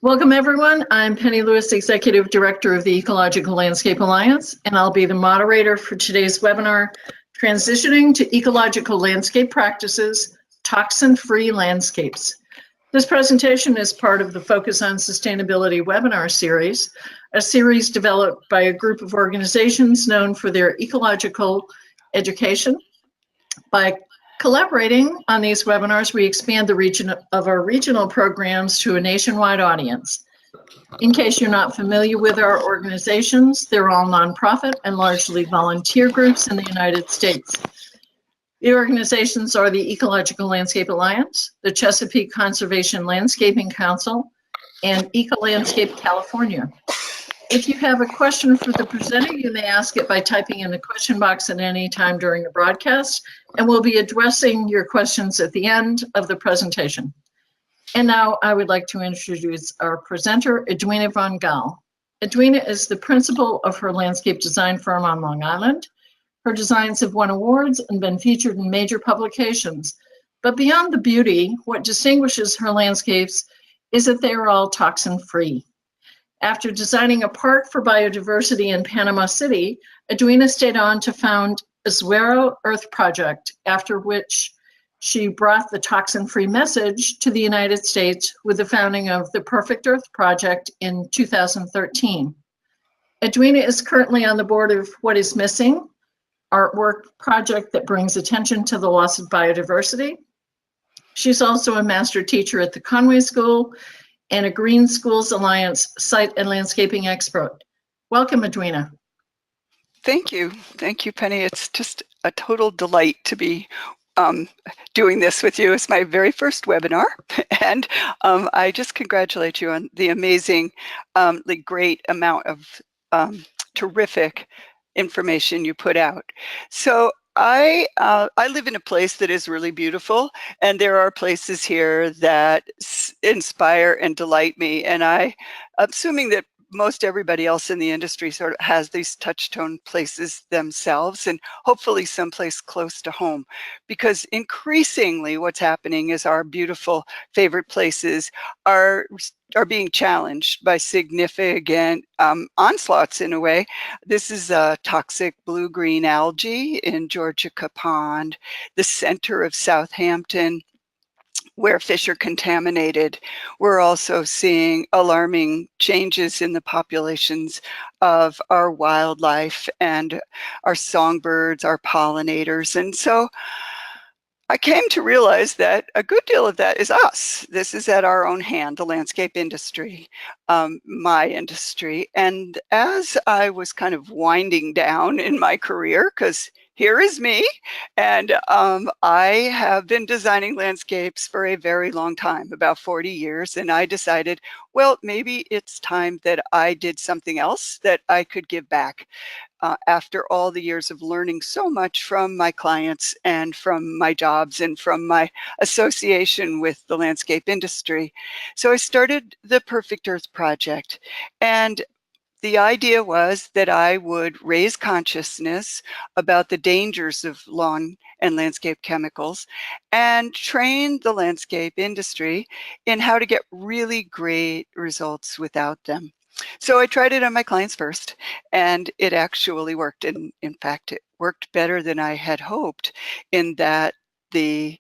Welcome, everyone. I'm Penny Lewis, Executive Director of the Ecological Landscape Alliance, and I'll be the moderator for today's webinar, Transitioning to Ecological Landscape Practices, Toxin-Free Landscapes. This presentation is part of the Focus on Sustainability webinar series, a series developed by a group of organizations known for their ecological education. By collaborating on these webinars, we expand the reach of our regional programs to a nationwide audience. In case you're not familiar with our organizations, they're all nonprofit and largely volunteer groups in the United States. The organizations are the Ecological Landscape Alliance, the Chesapeake Conservation Landscaping Council, and Eco-Landscape California. If you have a question for the presenter, you may ask it by typing in the question box at any time during the broadcast, and we'll be addressing your questions at the end of the presentation. And now I would like to introduce our presenter, Edwina von Gal. Edwina is the principal of her landscape design firm on Long Island. Her designs have won awards and been featured in major publications. But beyond the beauty, what distinguishes her landscapes is that they are all toxin-free. After designing a park for biodiversity in Panama City, Edwina stayed on to found Zero Earth Project, after which she brought the toxin-free message to the United States with the founding of the Perfect Earth Project in 2013. Edwina is currently on the board of What is Missing, artwork project that brings attention to the loss of biodiversity. She's also a master teacher at the Conway School and a Green Schools Alliance site and landscaping expert. Welcome, Edwina. Thank you. Thank you, Penny. It's just a total delight to be doing this with you. It's my very first webinar, and I just congratulate you on the amazing, great amount of terrific information you put out. So I live in a place that is really beautiful, and there are places here that inspire and delight me. And I'm assuming that most everybody else in the industry sort of has these touchstone places themselves, and hopefully someplace close to home, because increasingly what's happening is our beautiful favorite places are being challenged by significant onslaughts in a way. This is toxic blue-green algae in Georgica Pond, the center of Southampton, where fish are contaminated. We're also seeing alarming changes in the populations of our wildlife and our songbirds, our pollinators. And so I came to realize that a good deal of that is us. This is at our own hand, the landscape industry, my industry. And as I was kind of winding down in my career, because here is me, and I have been designing landscapes for a very long time, about 40 years, and I decided, well, maybe it's time that I did something else that I could give back. After all the years of learning so much from my clients and from my jobs and from my association with the landscape industry. So I started the Perfect Earth Project, and the idea was that I would raise consciousness about the dangers of lawn and landscape chemicals and train the landscape industry in how to get really great results without them. So I tried it on my clients first, and it actually worked. And in fact, it worked better than I had hoped, in that the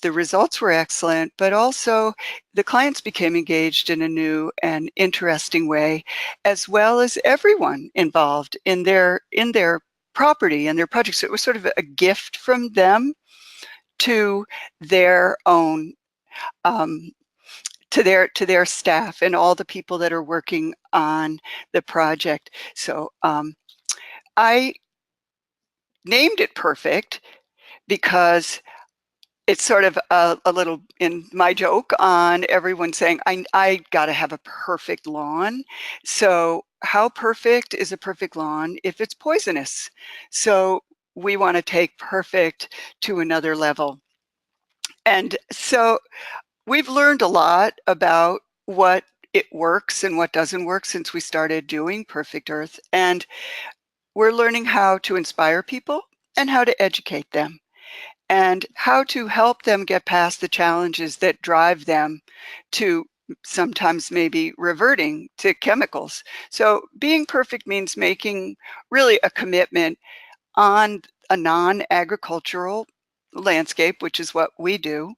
results were excellent, but also the clients became engaged in a new and interesting way, as well as everyone involved in their property and their projects. So it was sort of a gift from them to their own to their staff and all the people that are working on the project. So I named it Perfect because it's sort of a little in my joke on everyone saying, I gotta have a perfect lawn. So how perfect is a perfect lawn if it's poisonous? So we want to take perfect to another level. And so we've learned a lot about what it works and what doesn't work since we started doing Perfect Earth. And we're learning how to inspire people and how to educate them, and how to help them get past the challenges that drive them to sometimes maybe reverting to chemicals. So being perfect means making really a commitment on a non-agricultural landscape, which is what we do,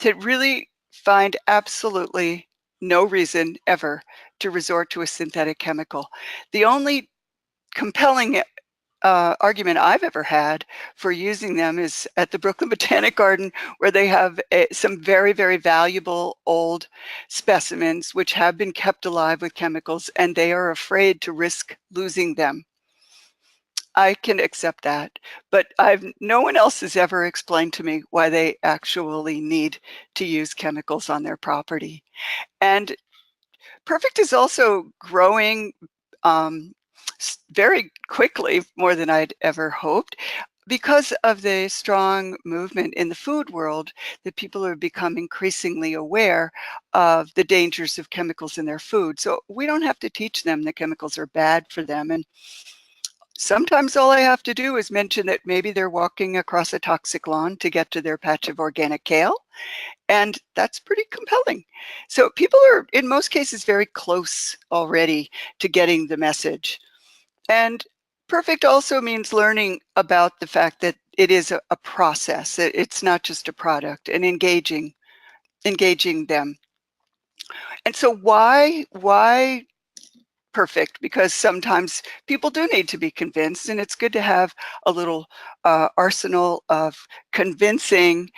to really find absolutely no reason ever to resort to a synthetic chemical. The only compelling argument I've ever had for using them is at the Brooklyn Botanic Garden, where they have some very, very valuable old specimens which have been kept alive with chemicals, and they are afraid to risk losing them. I can accept that, but no one else has ever explained to me why they actually need to use chemicals on their property. And Perfect is also growing very quickly, more than I'd ever hoped, because of the strong movement in the food world that people have become increasingly aware of the dangers of chemicals in their food. So we don't have to teach them that chemicals are bad for them. And sometimes all I have to do is mention that maybe they're walking across a toxic lawn to get to their patch of organic kale. And that's pretty compelling. So people are, in most cases, very close already to getting the message. And perfect also means learning about the fact that it is a process. It's not just a product, and engaging them. And so why perfect? Because sometimes people do need to be convinced, and it's good to have a little arsenal of convincing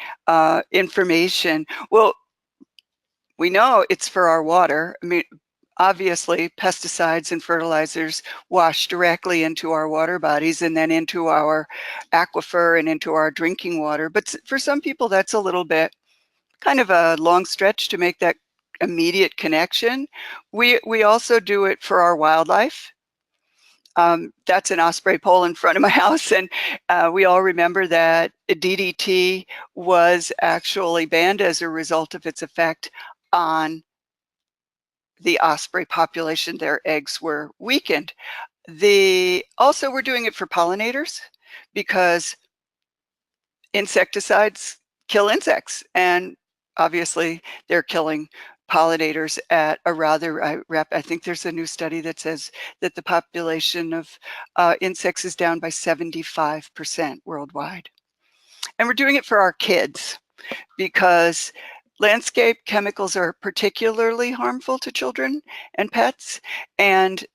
information. Well, we know it's for our water. I mean, obviously, pesticides and fertilizers wash directly into our water bodies and then into our aquifer and into our drinking water. But for some people, that's a little bit kind of a long stretch to make that immediate connection. We also do it for our wildlife. That's an osprey pole in front of my house, and we all remember that DDT was actually banned as a result of its effect on the osprey population. Their eggs were weakened. Also, we're doing it for pollinators because insecticides kill insects, and obviously they're killing pollinators at a rather I think there's a new study that says that the population of insects is down by 75% worldwide. And we're doing it for our kids because landscape chemicals are particularly harmful to children and pets, and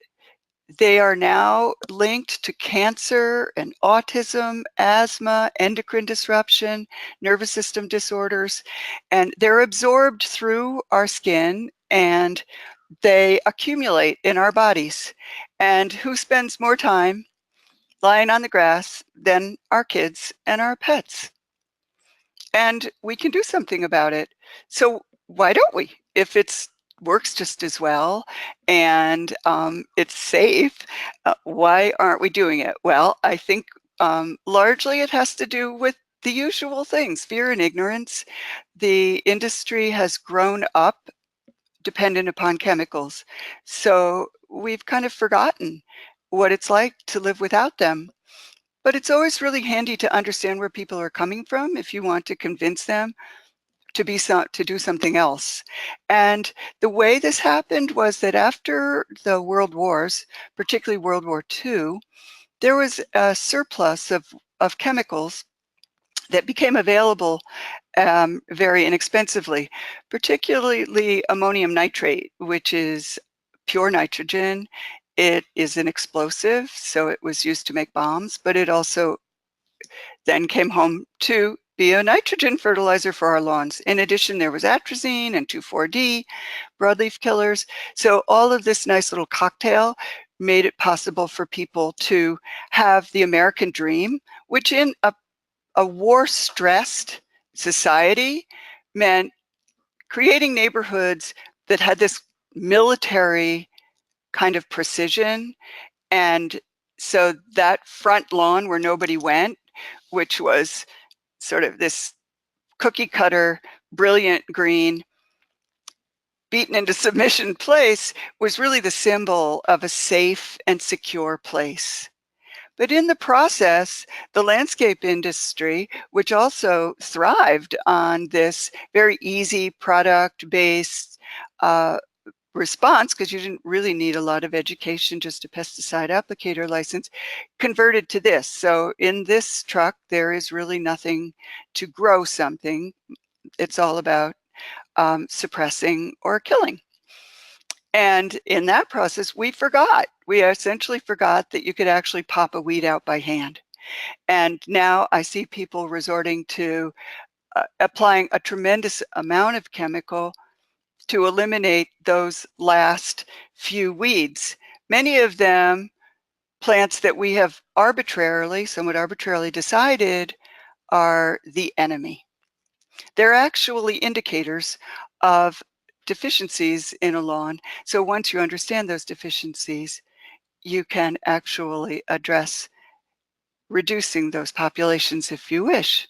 they are now linked to cancer and autism, asthma, endocrine disruption, nervous system disorders, and they're absorbed through our skin and they accumulate in our bodies. And who spends more time lying on the grass than our kids and our pets? And we can do something about it. So why don't we? If it's works just as well and it's safe, why aren't we doing it? Well, I think largely it has to do with the usual things: fear and ignorance. The industry has grown up dependent upon chemicals, so we've kind of forgotten what it's like to live without them. But it's always really handy to understand where people are coming from if you want to convince them to do something else. And the way this happened was that after the World Wars, particularly World War II, there was a surplus of chemicals that became available very inexpensively, particularly ammonium nitrate, which is pure nitrogen. It is an explosive, so it was used to make bombs, but it also then came home to be a nitrogen fertilizer for our lawns. In addition, there was atrazine and 2,4-D, broadleaf killers. So all of this nice little cocktail made it possible for people to have the American dream, which in a war-stressed society meant creating neighborhoods that had this military kind of precision. And so that front lawn where nobody went, which was sort of this cookie cutter, brilliant green, beaten into submission place, was really the symbol of a safe and secure place. But in the process, the landscape industry, which also thrived on this very easy product-based response, because you didn't really need a lot of education, just a pesticide applicator license, converted to this. So in this truck, there is really nothing to grow something. It's all about suppressing or killing. And in that process, we essentially forgot that you could actually pop a weed out by hand. And now I see people resorting to applying a tremendous amount of chemical to eliminate those last few weeds. Many of them plants that we have somewhat arbitrarily decided are the enemy. They're actually indicators of deficiencies in a lawn. So once you understand those deficiencies, you can actually address reducing those populations if you wish.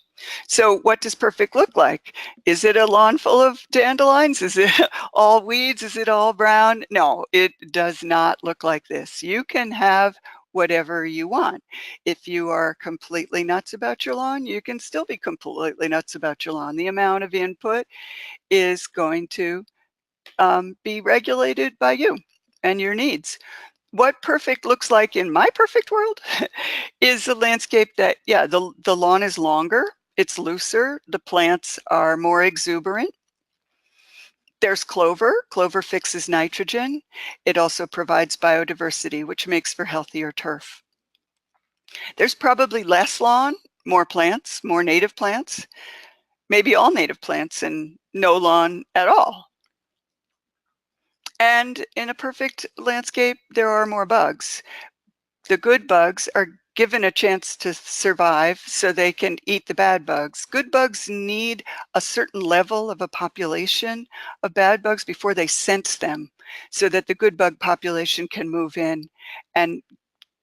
So what does perfect look like? Is it a lawn full of dandelions? Is it all weeds? Is it all brown? No, it does not look like this. You can have whatever you want. If you are completely nuts about your lawn, you can still be completely nuts about your lawn. The amount of input is going to be regulated by you and your needs. What perfect looks like in my perfect world is a landscape that, yeah, the lawn is longer, it's looser, the plants are more exuberant. There's clover. Clover fixes nitrogen. It also provides biodiversity, which makes for healthier turf. There's probably less lawn, more plants, more native plants, maybe all native plants and no lawn at all. And in a perfect landscape, there are more bugs. The good bugs are given a chance to survive so they can eat the bad bugs. Good bugs need a certain level of a population of bad bugs before they sense them so that the good bug population can move in and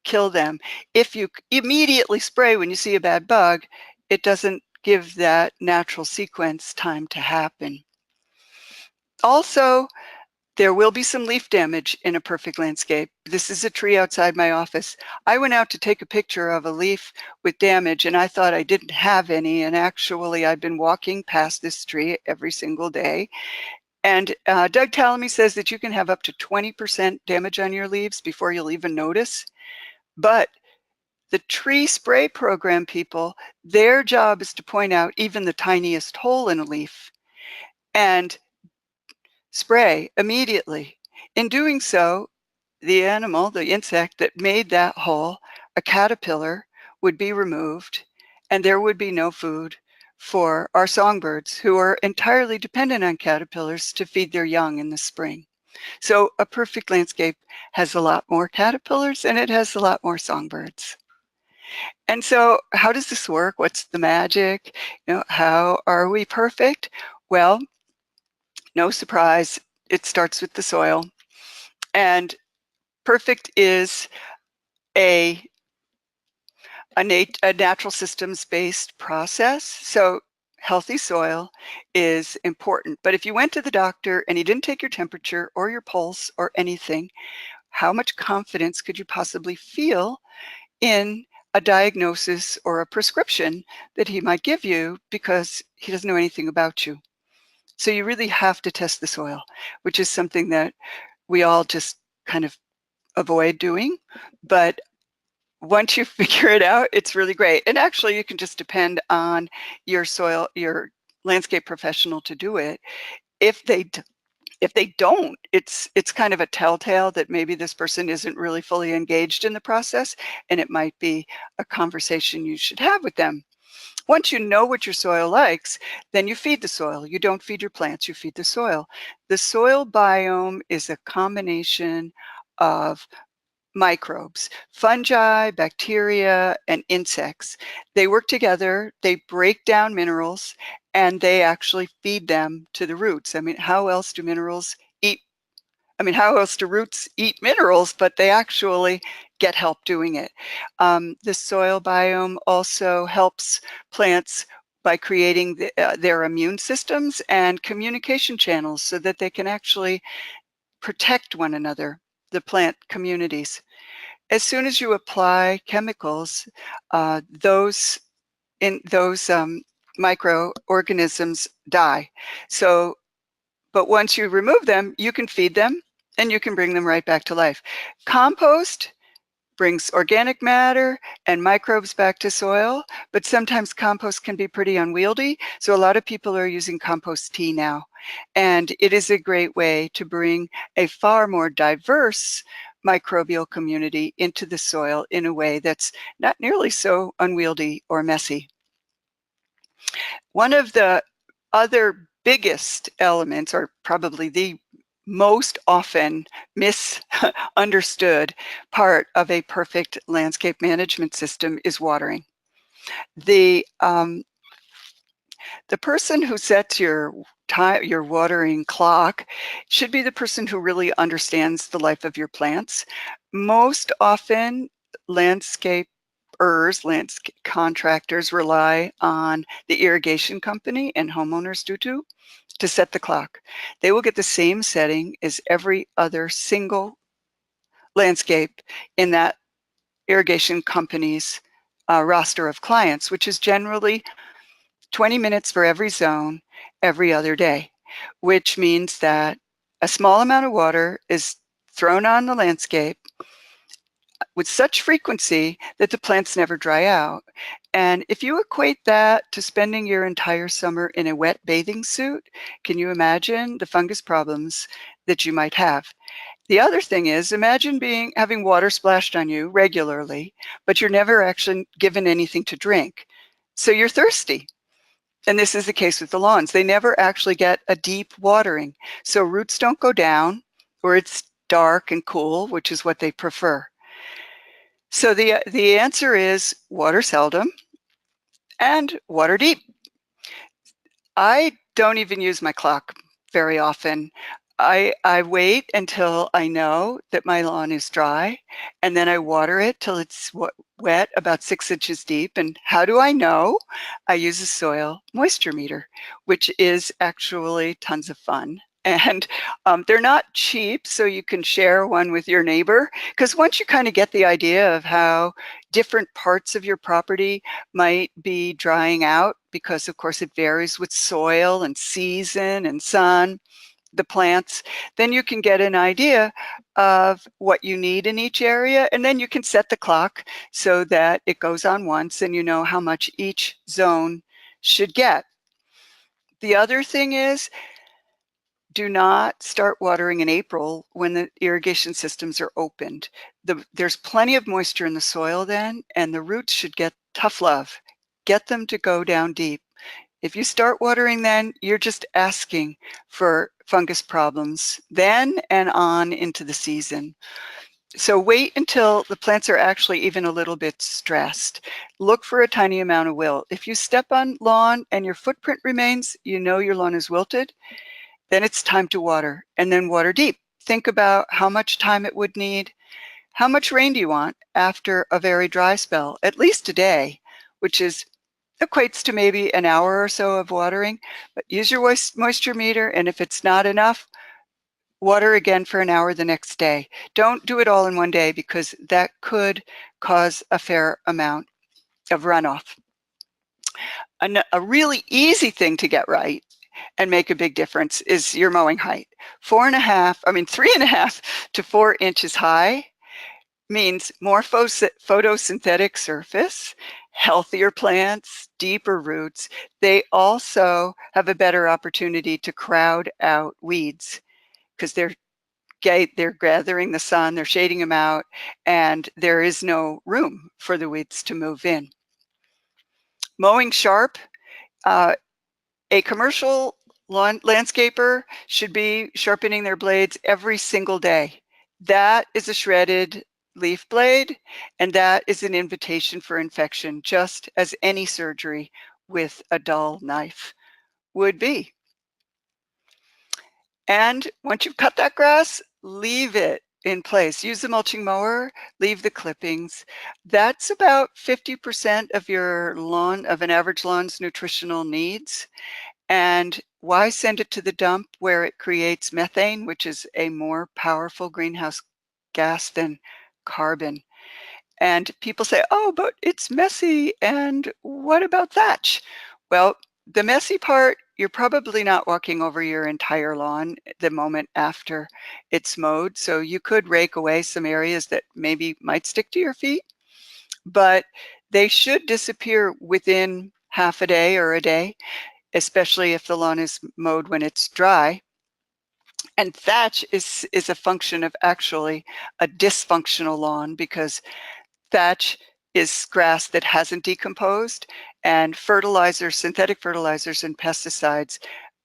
kill them. If you immediately spray when you see a bad bug, it doesn't give that natural sequence time to happen. Also, there will be some leaf damage in a perfect landscape. This is a tree outside my office. I went out to take a picture of a leaf with damage and I thought I didn't have any, and actually I've been walking past this tree every single day. And Doug Tallamy says that you can have up to 20% damage on your leaves before you'll even notice. But the tree spray program people, their job is to point out even the tiniest hole in a leaf and spray immediately. In doing so, the animal, the insect that made that hole, a caterpillar, would be removed and there would be no food for our songbirds who are entirely dependent on caterpillars to feed their young in the spring. So a perfect landscape has a lot more caterpillars and it has a lot more songbirds. And so how does this work? What's the magic? How are we perfect? Well, no surprise, it starts with the soil. And perfect is a natural systems-based process. So healthy soil is important. But if you went to the doctor and he didn't take your temperature or your pulse or anything, how much confidence could you possibly feel in a diagnosis or a prescription that he might give you because he doesn't know anything about you? So you really have to test the soil, which is something that we all just kind of avoid doing. But once you figure it out, it's really great. And actually, you can just depend on your landscape professional to do it. If they don't, it's kind of a telltale that maybe this person isn't really fully engaged in the process, and it might be a conversation you should have with them. Once you know what your soil likes, then you feed the soil. You don't feed your plants, you feed the soil. The soil biome is a combination of microbes, fungi, bacteria, and insects. They work together, they break down minerals, and they actually feed them to the roots. I mean, how else do minerals eat? I mean, how else do roots eat minerals? But they actually get help doing it. The soil biome also helps plants by creating their immune systems and communication channels so that they can actually protect one another, the plant communities. As soon as you apply chemicals, those microorganisms die. So But once you remove them, you can feed them and you can bring them right back to life. Compost brings organic matter and microbes back to soil, but sometimes compost can be pretty unwieldy. So a lot of people are using compost tea now. And it is a great way to bring a far more diverse microbial community into the soil in a way that's not nearly so unwieldy or messy. One of the other biggest elements, or probably the most often misunderstood part of a perfect landscape management system is watering. The person who sets your watering clock should be the person who really understands the life of your plants. Most often, landscape contractors rely on the irrigation company, and homeowners do too, to set the clock. They will get the same setting as every other single landscape in that irrigation company's roster of clients, which is generally 20 minutes for every zone every other day, which means that a small amount of water is thrown on the landscape with such frequency that the plants never dry out. And if you equate that to spending your entire summer in a wet bathing suit, can you imagine the fungus problems that you might have? The other thing is, imagine having water splashed on you regularly, but you're never actually given anything to drink. So you're thirsty. And this is the case with the lawns. They never actually get a deep watering. So roots don't go down, or it's dark and cool, which is what they prefer. So the answer is water seldom and water deep. I don't even use my clock very often. I wait until I know that my lawn is dry, and then I water it till it's wet, about 6 inches deep. And how do I know? I use a soil moisture meter, which is actually tons of fun. And they're not cheap, so you can share one with your neighbor. Because once you kind of get the idea of how different parts of your property might be drying out, because of course it varies with soil and season and sun, the plants, then you can get an idea of what you need in each area, and then you can set the clock so that it goes on once and you know how much each zone should get. The other thing is, do not start watering in April when the irrigation systems are opened. There's plenty of moisture in the soil then, and the roots should get tough love. Get them to go down deep. If you start watering then, you're just asking for fungus problems then and on into the season. So wait until the plants are actually even a little bit stressed. Look for a tiny amount of wilt. If you step on lawn and your footprint remains, you know your lawn is wilted, then it's time to water, and then water deep. Think about how much time it would need. How much rain do you want after a very dry spell? At least a day, which equates to maybe an hour or so of watering. But use your moisture meter, and if it's not enough, water again for an hour the next day. Don't do it all in one day, because that could cause a fair amount of runoff. A really easy thing to get right and make a big difference is your mowing height. 3.5 to 4 inches high means more photosynthetic surface, healthier plants, deeper roots. They also have a better opportunity to crowd out weeds, because they're gathering the sun, they're shading them out, and there is no room for the weeds to move in. Mowing sharp, a commercial landscaper should be sharpening their blades every single day. That is a shredded leaf blade, and that is an invitation for infection, just as any surgery with a dull knife would be. And once you've cut that grass, leave it in place. Use the mulching mower, leave the clippings. That's about 50% of your lawn, of an average lawn's nutritional needs. And why send it to the dump where it creates methane, which is a more powerful greenhouse gas than carbon? And people say, oh, but it's messy. And what about thatch? Well, the messy part you're probably not walking over your entire lawn the moment after it's mowed. So you could rake away some areas that maybe might stick to your feet, but they should disappear within half a day or a day, especially if the lawn is mowed when it's dry. And thatch is a function of actually a dysfunctional lawn, because thatch is grass that hasn't decomposed, and fertilizers, synthetic fertilizers and pesticides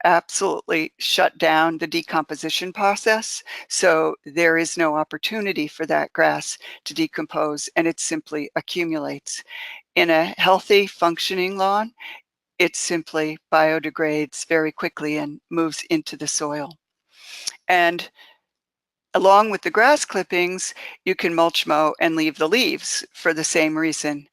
absolutely shut down the decomposition process. So there is no opportunity for that grass to decompose, and it simply accumulates. In a healthy, functioning lawn, it simply biodegrades very quickly and moves into the soil. And along with the grass clippings, you can mulch mow and leave the leaves for the same reason.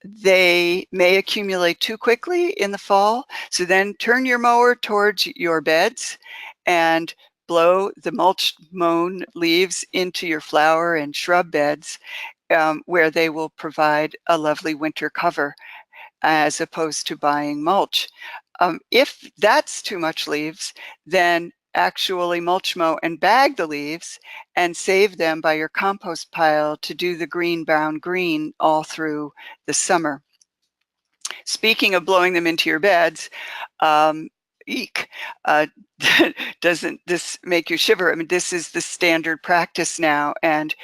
They may accumulate too quickly in the fall, so then turn your mower towards your beds and blow the mulched mown leaves into your flower and shrub beds, where they will provide a lovely winter cover, as opposed to buying mulch. If that's too much leaves, then actually mulch mow and bag the leaves and save them by your compost pile to do the green, brown, green all through the summer. Speaking of blowing them into your beds, eek, doesn't this make you shiver? I mean, this is the standard practice now, and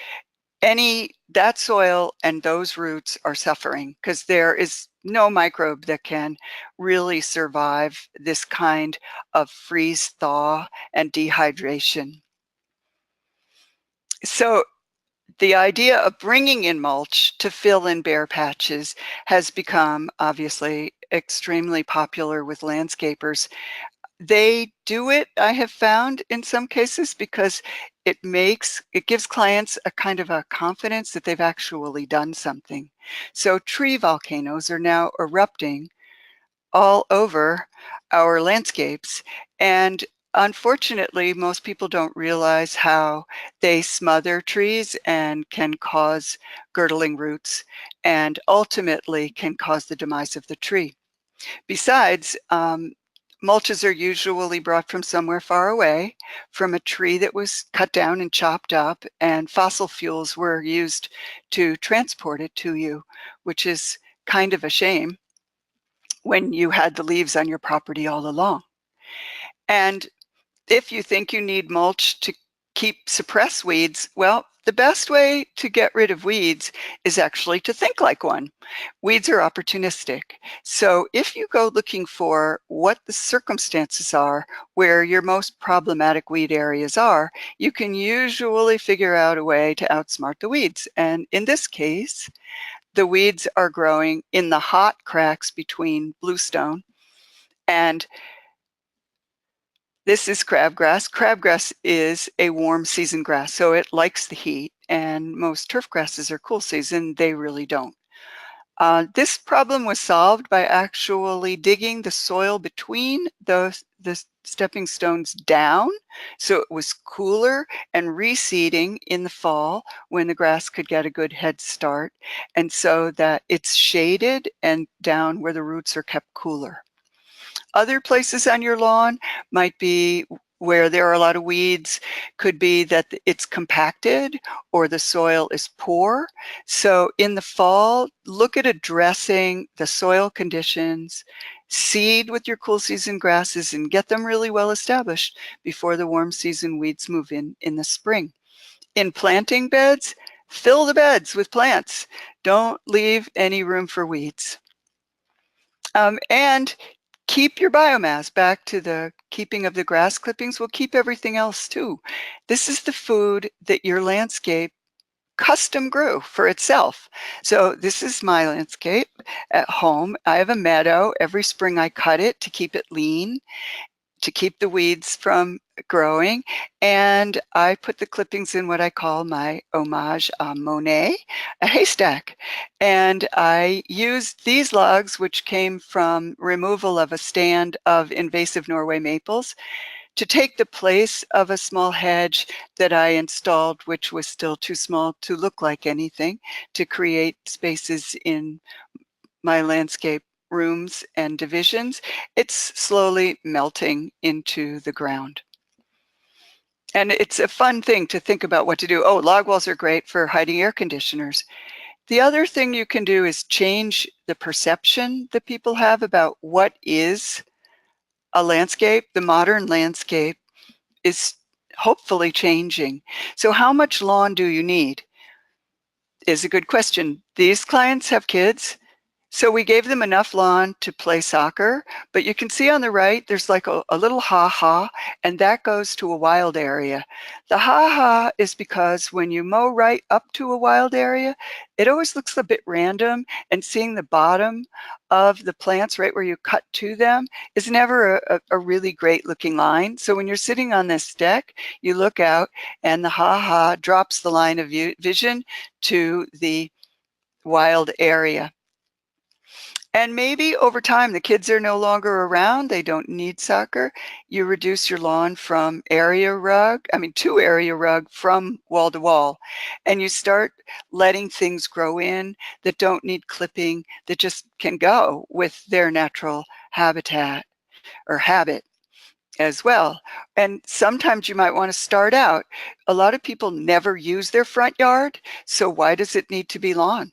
that soil and those roots are suffering because there is no microbe that can really survive this kind of freeze thaw and dehydration. So the idea of bringing in mulch to fill in bare patches has become obviously extremely popular with landscapers. They do it, I have found, in some cases, because it gives clients a kind of a confidence that they've actually done something. So tree volcanoes are now erupting all over our landscapes, and unfortunately, most people don't realize how they smother trees and can cause girdling roots, and ultimately can cause the demise of the tree. Besides, mulches are usually brought from somewhere far away, from a tree that was cut down and chopped up, and fossil fuels were used to transport it to you, which is kind of a shame when you had the leaves on your property all along. And if you think you need mulch to suppress weeds, well, the best way to get rid of weeds is actually to think like one. Weeds are opportunistic. So if you go looking for what the circumstances are where your most problematic weed areas are, you can usually figure out a way to outsmart the weeds. And in this case, the weeds are growing in the hot cracks between bluestone, and this is crabgrass. Crabgrass is a warm season grass, so it likes the heat, and most turf grasses are cool season. They really don't. This problem was solved by actually digging the soil between the stepping stones down, so it was cooler, and reseeding in the fall when the grass could get a good head start, and so that it's shaded and down where the roots are kept cooler. Other places on your lawn might be where there are a lot of weeds, could be that it's compacted or the soil is poor. So in the fall, look at addressing the soil conditions, seed with your cool season grasses and get them really well established before the warm season weeds move in the spring. In planting beds, fill the beds with plants. Don't leave any room for weeds. And keep your biomass. Back to the keeping of the grass clippings, will keep everything else too. This is the food that your landscape custom grew for itself. So this is my landscape at home. I have a meadow. Every spring I cut it to keep it lean, to keep the weeds from growing, and I put the clippings in what I call my homage à Monet, a haystack. And I used these logs, which came from removal of a stand of invasive Norway maples, to take the place of a small hedge that I installed, which was still too small to look like anything, to create spaces in my landscape rooms and divisions, it's slowly melting into the ground. And it's a fun thing to think about what to do. Oh, log walls are great for hiding air conditioners. The other thing you can do is change the perception that people have about what is a landscape. The modern landscape is hopefully changing. So how much lawn do you need is a good question. These clients have kids. So we gave them enough lawn to play soccer, but you can see on the right, there's like a little ha-ha, and that goes to a wild area. The ha-ha is because when you mow right up to a wild area, it always looks a bit random, and seeing the bottom of the plants right where you cut to them is never a really great looking line. So when you're sitting on this deck, you look out and the ha-ha drops the line of vision to the wild area. And maybe over time, the kids are no longer around, they don't need soccer. You reduce your lawn from to area rug from wall to wall. And you start letting things grow in that don't need clipping, that just can go with their natural habitat or habit as well. And sometimes you might want to start out. A lot of people never use their front yard, so why does it need to be lawn?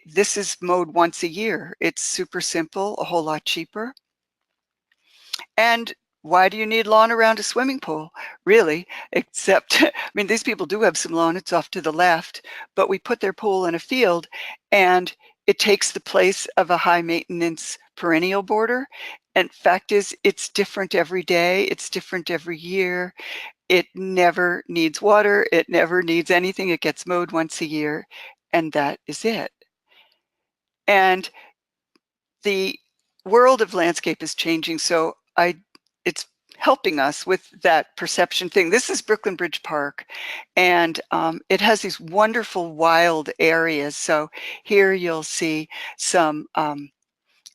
This is mowed once a year. It's super simple, a whole lot cheaper. And why do you need lawn around a swimming pool? Really, except, I mean, these people do have some lawn, it's off to the left, but we put their pool in a field and it takes the place of a high maintenance perennial border. And fact is, it's different every day, it's different every year. It never needs water, it never needs anything. It gets mowed once a year, and that is it. And the world of landscape is changing, so it's helping us with that perception thing. This is Brooklyn Bridge Park, and it has these wonderful wild areas. So here you'll see some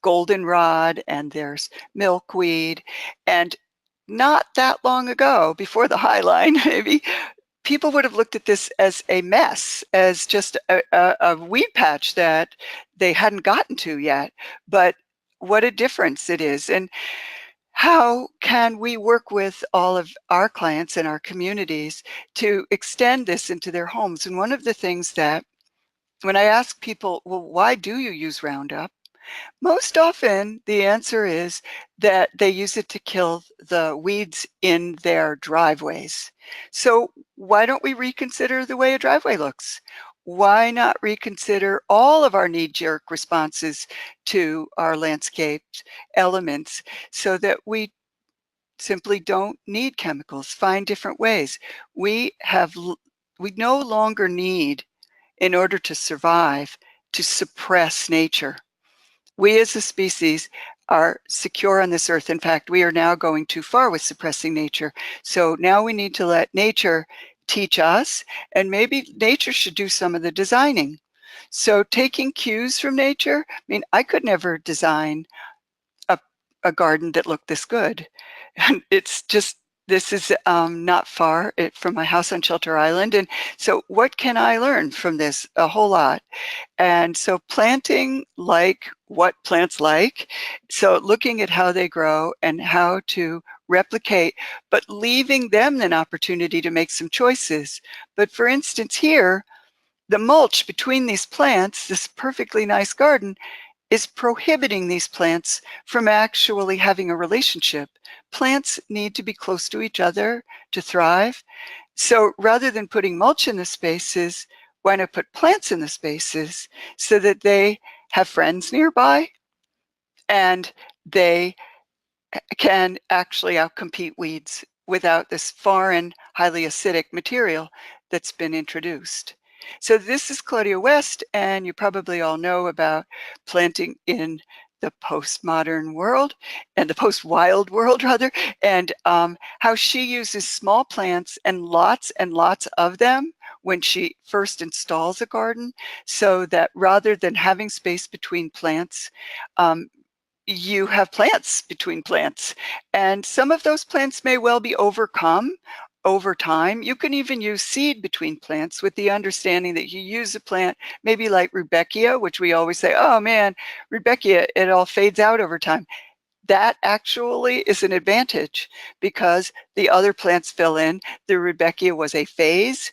goldenrod, and there's milkweed, and not that long ago, before the High Line, maybe, people would have looked at this as a mess, as just a weed patch that they hadn't gotten to yet. But what a difference it is. And how can we work with all of our clients and our communities to extend this into their homes? And one of the things that, when I ask people, well, why do you use Roundup? Most often, the answer is that they use it to kill the weeds in their driveways. So why don't we reconsider the way a driveway looks? Why not reconsider all of our knee-jerk responses to our landscape elements so that we simply don't need chemicals, find different ways. We no longer need, in order to survive, to suppress nature. We as a species are secure on this earth. In fact, we are now going too far with suppressing nature. So now we need to let nature teach us, and maybe nature should do some of the designing. So taking cues from nature, I mean, I could never design a garden that looked this good. And it's just, this is not far from my house on Shelter Island. And so what can I learn from this? A whole lot. And so planting like what plants like, so looking at how they grow and how to replicate, but leaving them an opportunity to make some choices. But for instance, here, the mulch between these plants, this perfectly nice garden, is prohibiting these plants from actually having a relationship. Plants need to be close to each other to thrive. So rather than putting mulch in the spaces, why not put plants in the spaces so that they have friends nearby and they can actually outcompete weeds without this foreign, highly acidic material that's been introduced. So this is Claudia West, and you probably all know about planting in the postmodern world, and the post-wild world rather, and how she uses small plants and lots of them when she first installs a garden, so that rather than having space between plants, you have plants between plants. And some of those plants may well be overcome over time. You can even use seed between plants with the understanding that you use a plant, maybe like Rudbeckia, which we always say, oh man, Rudbeckia, it all fades out over time. That actually is an advantage because the other plants fill in. The Rudbeckia was a phase,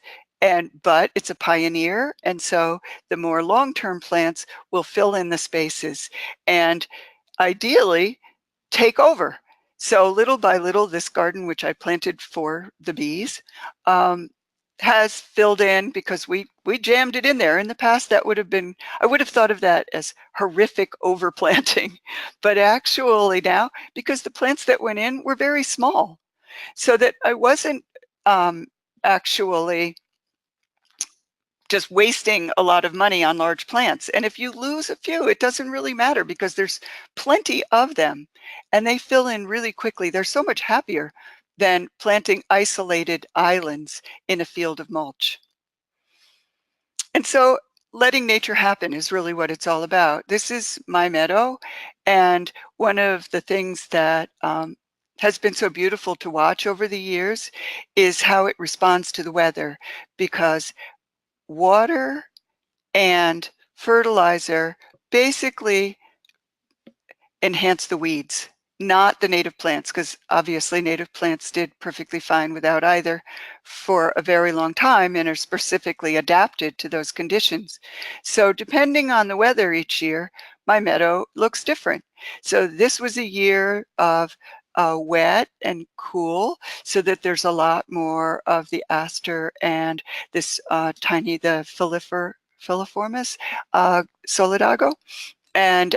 but it's a pioneer, and so the more long-term plants will fill in the spaces and ideally take over. So little by little, this garden, which I planted for the bees, has filled in because we jammed it in there. In the past, that would have been, I would have thought of that as horrific overplanting. But actually now, because the plants that went in were very small, so that I wasn't actually just wasting a lot of money on large plants. And if you lose a few, it doesn't really matter because there's plenty of them and they fill in really quickly. They're so much happier than planting isolated islands in a field of mulch. And so letting nature happen is really what it's all about. This is my meadow, and one of the things that has been so beautiful to watch over the years is how it responds to the weather, because water and fertilizer basically enhance the weeds, not the native plants, because obviously native plants did perfectly fine without either for a very long time and are specifically adapted to those conditions. So depending on the weather each year, my meadow looks different. So this was a year of wet and cool, so that there's a lot more of the aster and this the filiformis solidago. And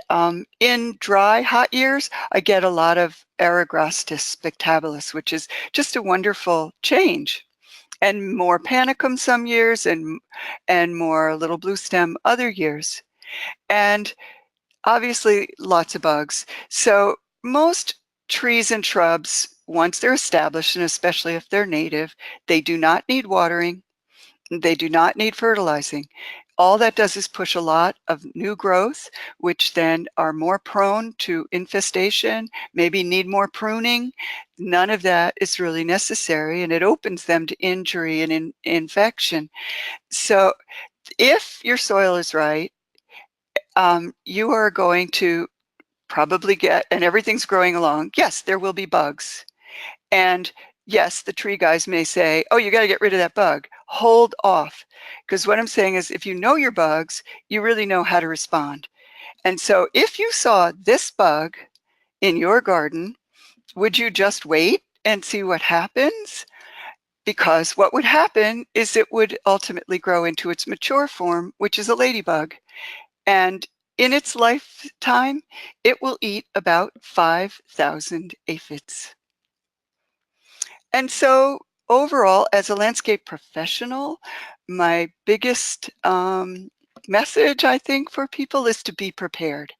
in dry, hot years, I get a lot of Aragrostis spectabilis, which is just a wonderful change. And more panicum some years and more little blue stem other years. And obviously lots of bugs. So most trees and shrubs, once they're established, and especially if they're native, they do not need watering. They do not need fertilizing. All that does is push a lot of new growth, which then are more prone to infestation, maybe need more pruning. None of that is really necessary, and it opens them to injury and infection. So if your soil is right, you are going to probably get, and everything's growing along, yes, there will be bugs. And yes, the tree guys may say, oh, you got to get rid of that bug. Hold off. Because what I'm saying is, if you know your bugs, you really know how to respond. And so if you saw this bug in your garden, would you just wait and see what happens? Because what would happen is it would ultimately grow into its mature form, which is a ladybug. And in its lifetime, it will eat about 5,000 aphids. And so overall, as a landscape professional, my biggest message, I think, for people is to be prepared,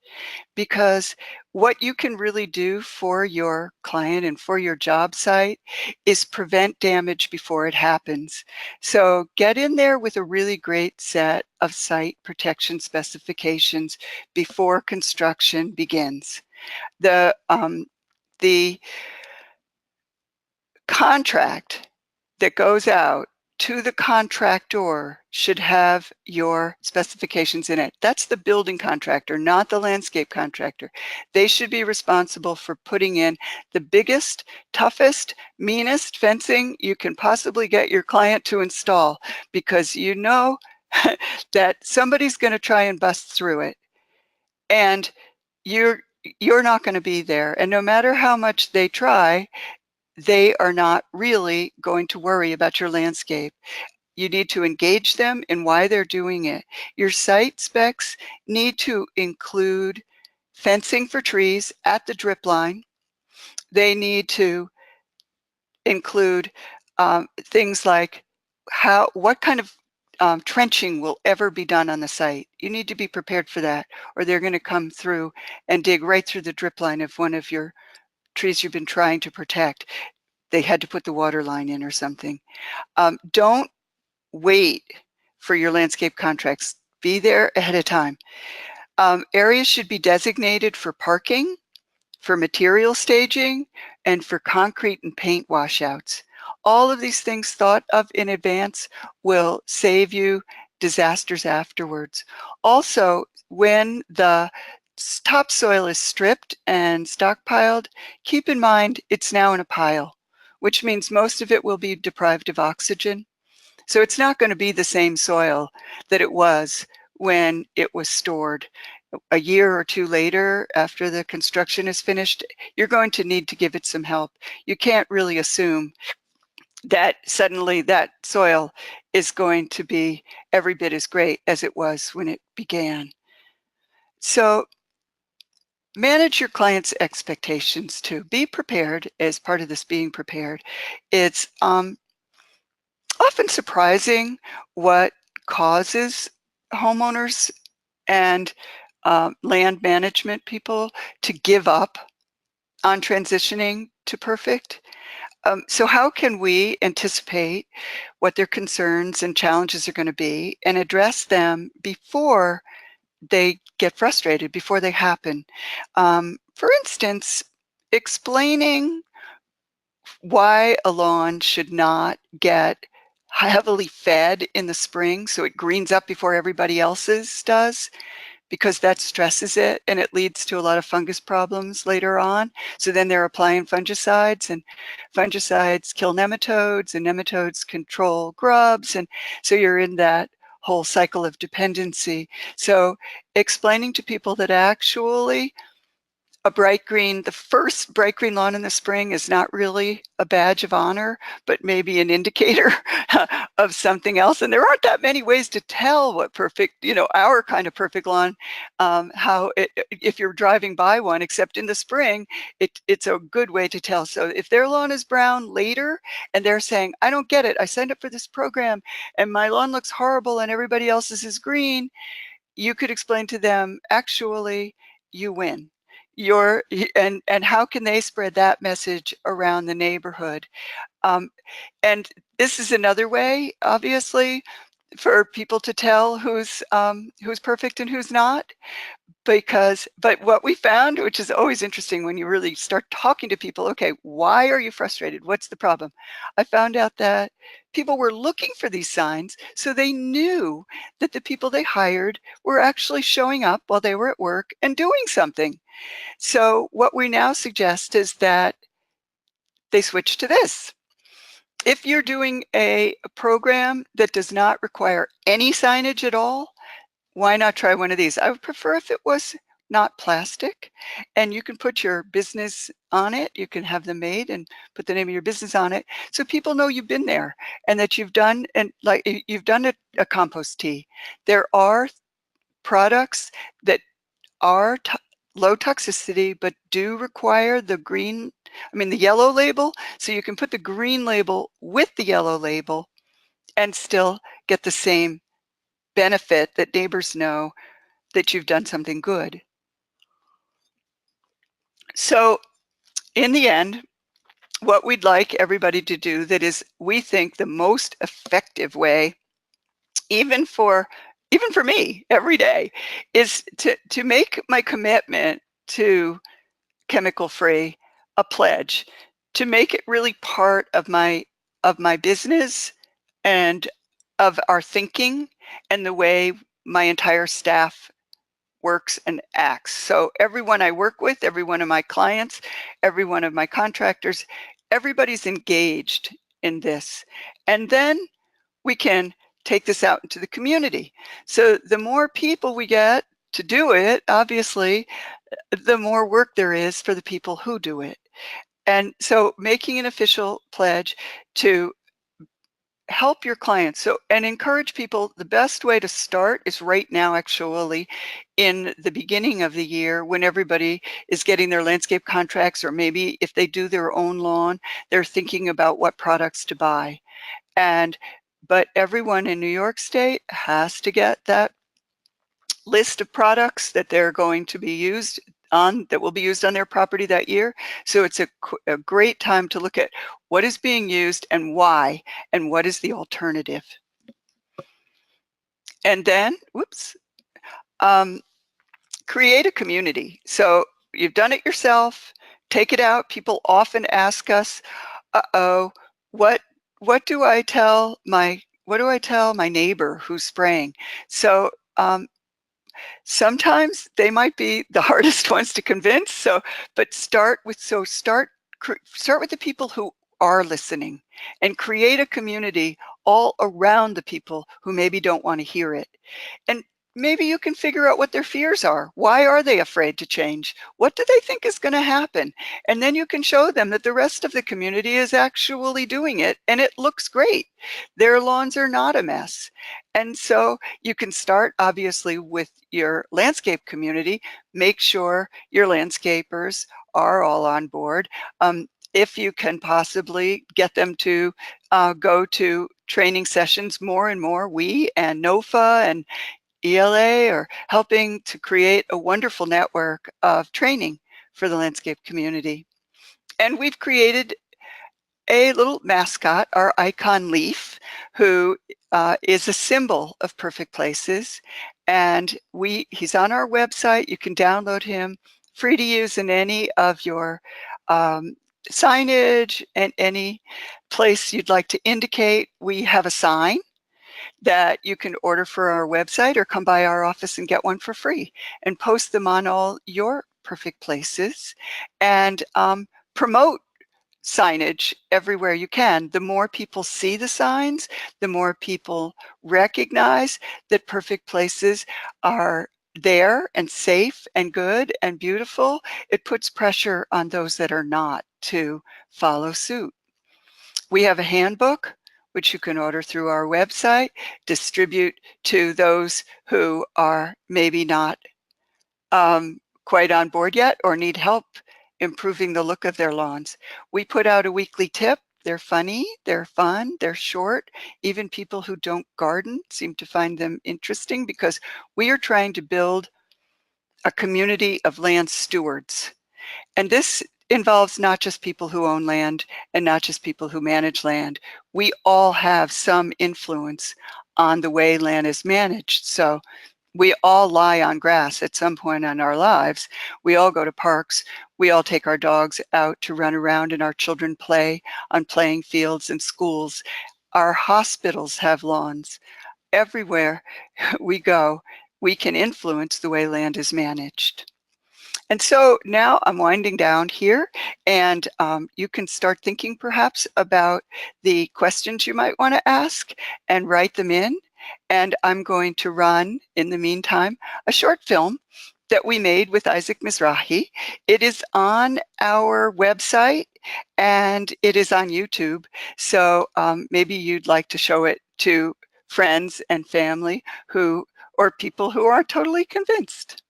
because what you can really do for your client and for your job site is prevent damage before it happens. So get in there with a really great set of site protection specifications before construction begins. The contract that goes out to the contractor should have your specifications in it. That's the building contractor, not the landscape contractor. They should be responsible for putting in the biggest, toughest, meanest fencing you can possibly get your client to install, because you know that somebody's going to try and bust through it. And you're not going to be there. And no matter how much they try, they are not really going to worry about your landscape. You need to engage them in why they're doing it. Your site specs need to include fencing for trees at the drip line. They need to include things like what kind of trenching will ever be done on the site. You need to be prepared for that, or they're going to come through and dig right through the drip line of one of your trees you've been trying to protect. They had to put the water line in or something. Don't wait for your landscape contracts. Be there ahead of time. Areas should be designated for parking, for material staging, and for concrete and paint washouts. all of these things thought of in advance will save you disasters afterwards. Also, when the topsoil is stripped and stockpiled, keep in mind it's now in a pile, which means most of it will be deprived of oxygen. So it's not going to be the same soil that it was when it was stored. A year or two later, after the construction is finished, you're going to need to give it some help. You can't really assume that suddenly that soil is going to be every bit as great as it was when it began. So manage your client's expectations too. Be prepared as part of this being prepared. It's often surprising what causes homeowners and land management people to give up on transitioning to perfect. So how can we anticipate what their concerns and challenges are going to be and address them before they get frustrated, before they happen? For instance, explaining why a lawn should not get heavily fed in the spring so it greens up before everybody else's does, because that stresses it and it leads to a lot of fungus problems later on. So then they're applying fungicides, and fungicides kill nematodes, and nematodes control grubs. And so you're in that whole cycle of dependency. So explaining to people that actually a bright green, the first bright green lawn in the spring is not really a badge of honor, but maybe an indicator of something else. And there aren't that many ways to tell what perfect, our kind of perfect lawn, if you're driving by one, except in the spring, it's a good way to tell. So if their lawn is brown later and they're saying, I don't get it, I signed up for this program and my lawn looks horrible and everybody else's is green, you could explain to them, actually, you win. And how can they spread that message around the neighborhood? And this is another way, obviously, for people to tell who's perfect and who's not. But what we found, which is always interesting when you really start talking to people, okay, why are you frustrated? What's the problem? I found out that people were looking for these signs, so they knew that the people they hired were actually showing up while they were at work and doing something. So what we now suggest is that they switch to this. If you're doing a program that does not require any signage at all, why not try one of these? I would prefer if it was not plastic and you can put your business on it. You can have them made and put the name of your business on it so people know you've been there and that you've done a compost tea. There are products that are low toxicity, but do require the yellow label. So you can put the green label with the yellow label and still get the same benefit that neighbors know that you've done something good. So in the end, what we'd like everybody to do that is, we think, the most effective way, even for me every day, is to make my commitment to chemical free a pledge, to make it really part of my business and of our thinking and the way my entire staff works and acts. So everyone I work with, every one of my clients, every one of my contractors, everybody's engaged in this. And then we can take this out into the community. So the more people we get to do it, obviously, the more work there is for the people who do it. And so making an official pledge to help your clients and encourage people, the best way to start is right now, actually, in the beginning of the year when everybody is getting their landscape contracts, or maybe if they do their own lawn, they're thinking about what products to buy. But everyone in New York State has to get that list of products that they're going to be used on, that will be used on their property that year. So it's a great time to look at what is being used and why, and what is the alternative. And then, create a community. So you've done it yourself, take it out. People often ask us, what what do I tell my neighbor who's spraying? So sometimes they might be the hardest ones to convince. So, but start with the people who are listening, and create a community all around the people who maybe don't want to hear it. And maybe you can figure out what their fears are. Why are they afraid to change? What do they think is going to happen? And then you can show them that the rest of the community is actually doing it and it looks great. Their lawns are not a mess. And so you can start obviously with your landscape community. Make sure your landscapers are all on board. If you can possibly get them to go to training sessions more and more, we and NOFA and ELA are helping to create a wonderful network of training for the landscape community. And we've created a little mascot, our icon leaf, who is a symbol of perfect places. And he's on our website. You can download him, free to use in any of your signage and any place you'd like to indicate. We have a sign that you can order for our website or come by our office and get one for free, and post them on all your perfect places, and promote signage everywhere you can. The more people see the signs, the more people recognize that perfect places are there and safe and good and beautiful. It puts pressure on those that are not to follow suit. We have a handbook which you can order through our website, distribute to those who are maybe not quite on board yet or need help improving the look of their lawns. We put out a weekly tip. They're funny, they're fun, they're short. Even people who don't garden seem to find them interesting, because we are trying to build a community of land stewards. And this involves not just people who own land and not just people who manage land. We all have some influence on the way land is managed. So we all lie on grass at some point in our lives. We all go to parks. We all take our dogs out to run around, and our children play on playing fields and schools. Our hospitals have lawns. Everywhere we go, we can influence the way land is managed. And so now I'm winding down here, and you can start thinking perhaps about the questions you might want to ask and write them in. And I'm going to run, in the meantime, a short film that we made with Isaac Mizrahi. It is on our website and it is on YouTube. So maybe you'd like to show it to friends and family or people who aren't totally convinced.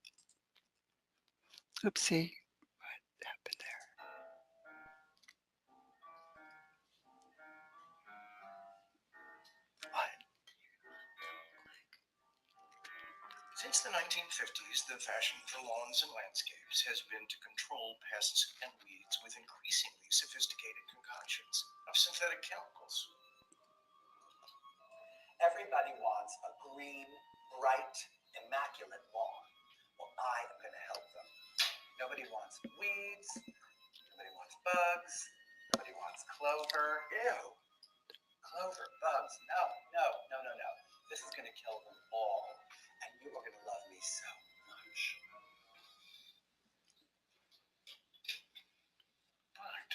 Oopsie, what happened there? What? Since the 1950s, the fashion for lawns and landscapes has been to control pests and weeds with increasingly sophisticated concoctions of synthetic chemicals. Everybody wants a green, bright, immaculate lawn. Well, I am going to help them. Nobody wants weeds. Nobody wants bugs. Nobody wants clover. Ew. Clover, bugs. No, no, no, no, no. This is going to kill them all. And you are going to love me so much. But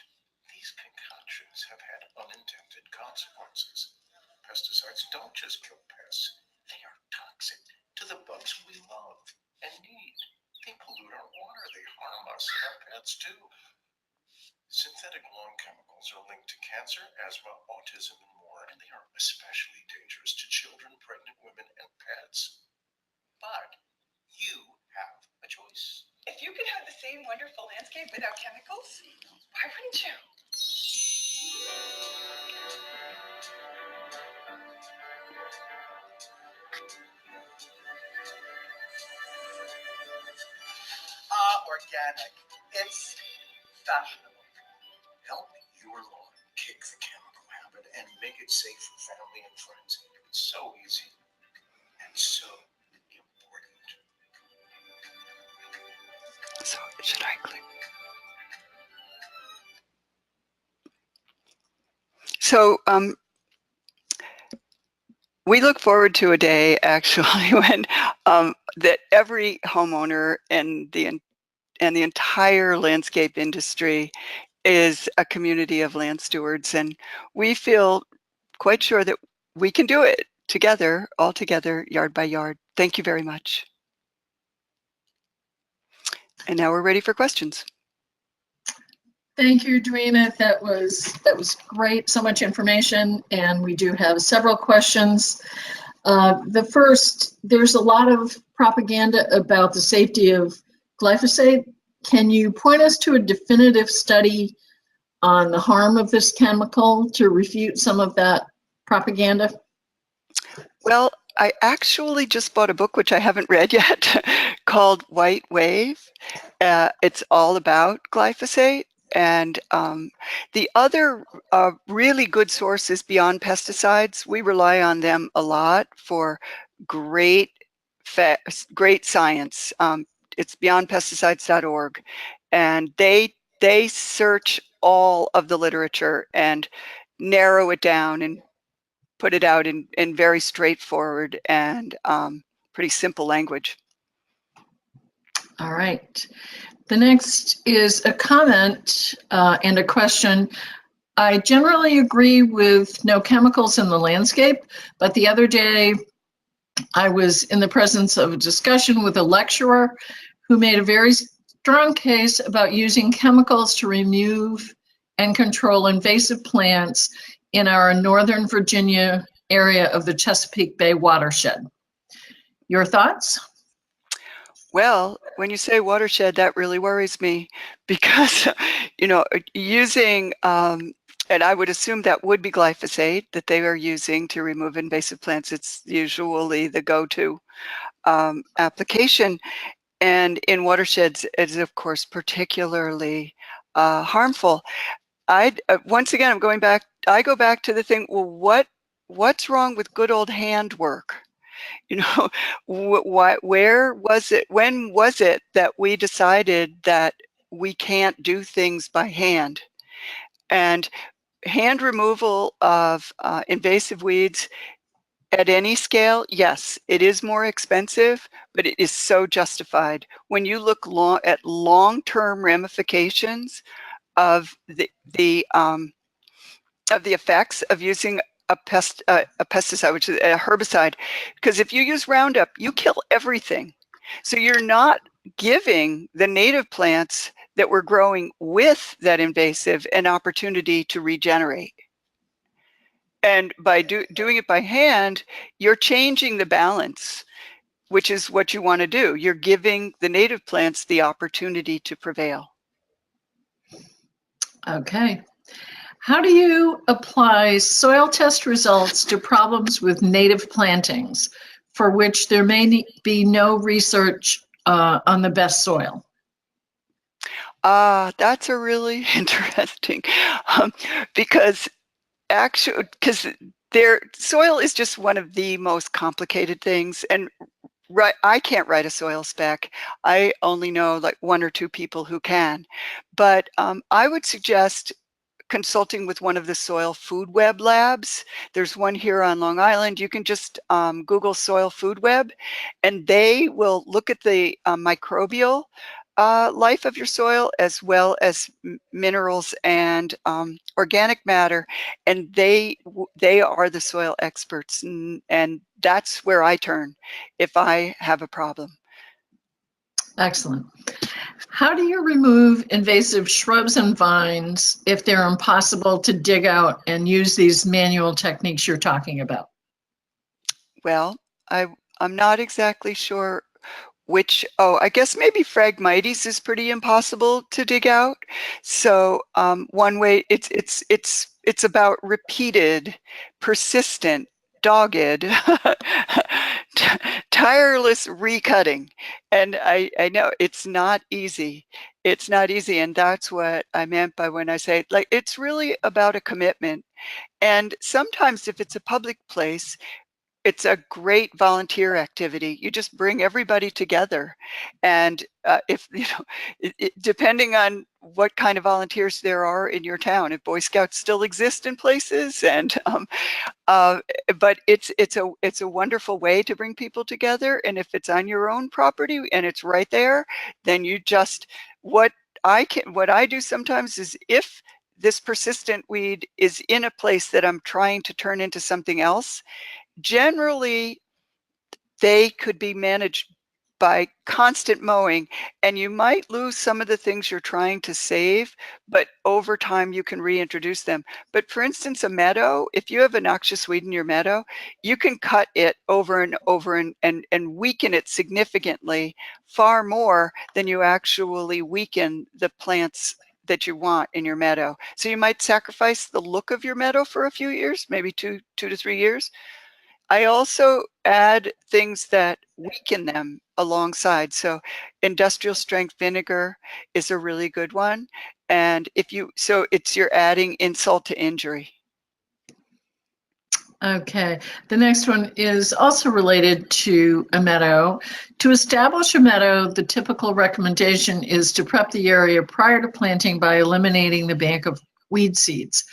these concoctions have had unintended consequences. Pesticides don't just kill pests. They are toxic to the bugs we love and need. They pollute our water. They harm us and our pets too. Synthetic lawn chemicals are linked to cancer, asthma, autism, and more, and they are especially dangerous to children, pregnant women, and pets. But you have a choice. If you could have the same wonderful landscape without chemicals, why wouldn't you? Organic. It's fashionable. Help your lawn kick the chemical habit and make it safe for family and friends. It's so easy and so important. So should I click? So We look forward to a day, actually, when that every homeowner and the entire landscape industry is a community of land stewards, and we feel quite sure that we can do it together, all together, yard by yard. Thank you very much. And now we're ready for questions. Thank you, Edwina. That was great. So much information, and we do have several questions. The first, there's a lot of propaganda about the safety of glyphosate. Can you point us to a definitive study on the harm of this chemical to refute some of that propaganda? Well, I actually just bought a book, which I haven't read yet, called White Wave. It's all about glyphosate. And the other really good sources beyond pesticides, we rely on them a lot for great science. It's beyondpesticides.org, and they search all of the literature and narrow it down and put it out in very straightforward and pretty simple language. All right. The next is a comment and a question. I generally agree with no chemicals in the landscape, but the other day I was in the presence of a discussion with a lecturer who made a very strong case about using chemicals to remove and control invasive plants in our Northern Virginia area of the Chesapeake Bay watershed. Your thoughts? Well, when you say watershed, that really worries me because, you know, using, and I would assume that would be glyphosate that they are using to remove invasive plants. It's usually the go-to application. And in watersheds, it is, of course, particularly harmful. Once again, I go back to the thing, well, what's wrong with good old handwork? You know, where was it, when was it that we decided that we can't do things by hand? And hand removal of invasive weeds at any scale, yes, it is more expensive, but it is so justified. When you look at long-term ramifications of the effects of using a pesticide, which is a herbicide, because if you use Roundup, you kill everything. So you're not giving the native plants that were growing with that invasive an opportunity to regenerate. And by doing it by hand, you're changing the balance, which is what you want to do. You're giving the native plants the opportunity to prevail. Okay. How do you apply soil test results to problems with native plantings for which there may be no research on the best soil? That's a really interesting, because their soil is just one of the most complicated things. And I can't write a soil spec. I only know like one or two people who can. But I would suggest consulting with one of the soil food web labs. There's one here on Long Island. You can just Google soil food web, and they will look at the microbial life of your soil as well as minerals and organic matter, and they are the soil experts, and that's where I turn if I have a problem. Excellent. How do you remove invasive shrubs and vines if they're impossible to dig out and use these manual techniques you're talking about? Well, I'm not exactly sure which, I guess maybe Phragmites is pretty impossible to dig out. So one way, it's about repeated, persistent, dogged, tireless recutting. And I know it's not easy. It's not easy. And that's what I meant by when I say, like, it's really about a commitment. And sometimes if it's a public place, it's a great volunteer activity. You just bring everybody together, and if you know, depending on what kind of volunteers there are in your town, if Boy Scouts still exist in places, and but it's a wonderful way to bring people together. And if it's on your own property and it's right there, then you just what I do sometimes is, if this persistent weed is in a place that I'm trying to turn into something else, generally they could be managed by constant mowing, and you might lose some of the things you're trying to save, but over time you can reintroduce them. But for instance, a meadow, if you have a noxious weed in your meadow, you can cut it over and over and weaken it significantly, far more than you actually weaken the plants that you want in your meadow. So you might sacrifice the look of your meadow for a few years, maybe two to 3 years. I also add things that weaken them alongside. So industrial strength vinegar is a really good one. And so you're adding insult to injury. Okay, the next one is also related to a meadow. To establish a meadow, the typical recommendation is to prep the area prior to planting by eliminating the bank of weed seeds.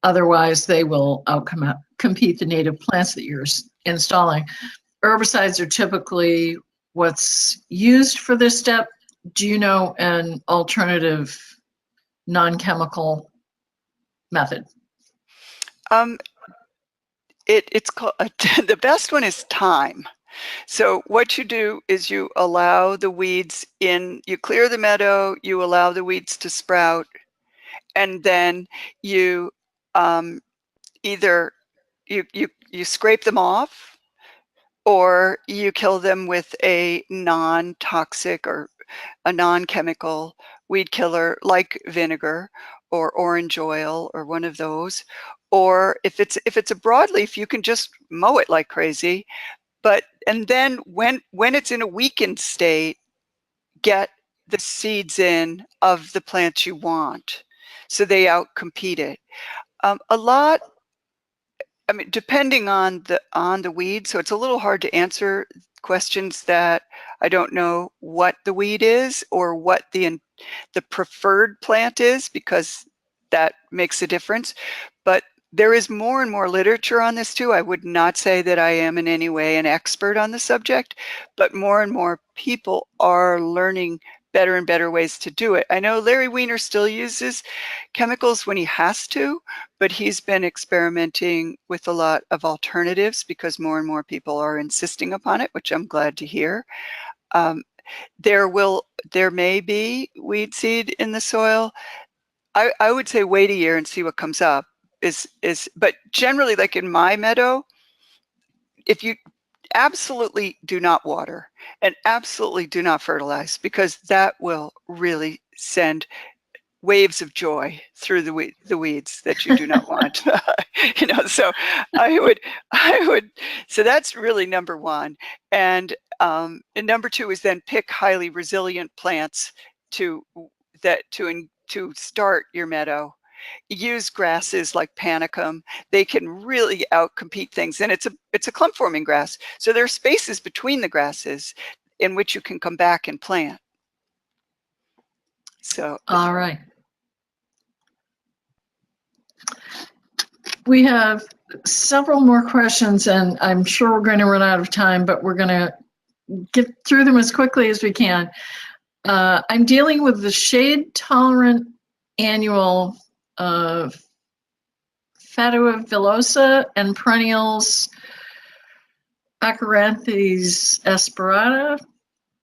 Otherwise, they will compete the native plants that you're installing. Herbicides are typically what's used for this step. Do you know an alternative non-chemical method? It's called the best one is thyme. So what you do is you allow the weeds in, you clear the meadow, you allow the weeds to sprout, and then you either you scrape them off, or you kill them with a non-toxic or a non-chemical weed killer like vinegar or orange oil or one of those. Or if it's a broadleaf, you can just mow it like crazy. And then when it's in a weakened state, get the seeds in of the plants you want, so they outcompete it. A lot, I mean, depending on the weed, so it's a little hard to answer questions that I don't know what the weed is or what the preferred plant is, because that makes a difference. But there is more and more literature on this too. I would not say that I am in any way an expert on the subject, but more and more people are learning better and better ways to do it. I know Larry Weiner still uses chemicals when he has to, but he's been experimenting with a lot of alternatives because more and more people are insisting upon it, which I'm glad to hear. There may be weed seed in the soil. I would say wait a year and see what comes up. But generally, like in my meadow, if you absolutely do not water and absolutely do not fertilize, because that will really send waves of joy through the weeds that you do not want. So I would, so that's really number one. And number two is then pick highly resilient plants to start your meadow. Use grasses like panicum. They can really outcompete things, and it's a clump forming grass. So there are spaces between the grasses in which you can come back and plant. So All right. We have several more questions, and I'm sure we're going to run out of time, but we're going to get through them as quickly as we can. I'm dealing with the shade-tolerant annual Fatua villosa and perennials Acaranthes aspirata,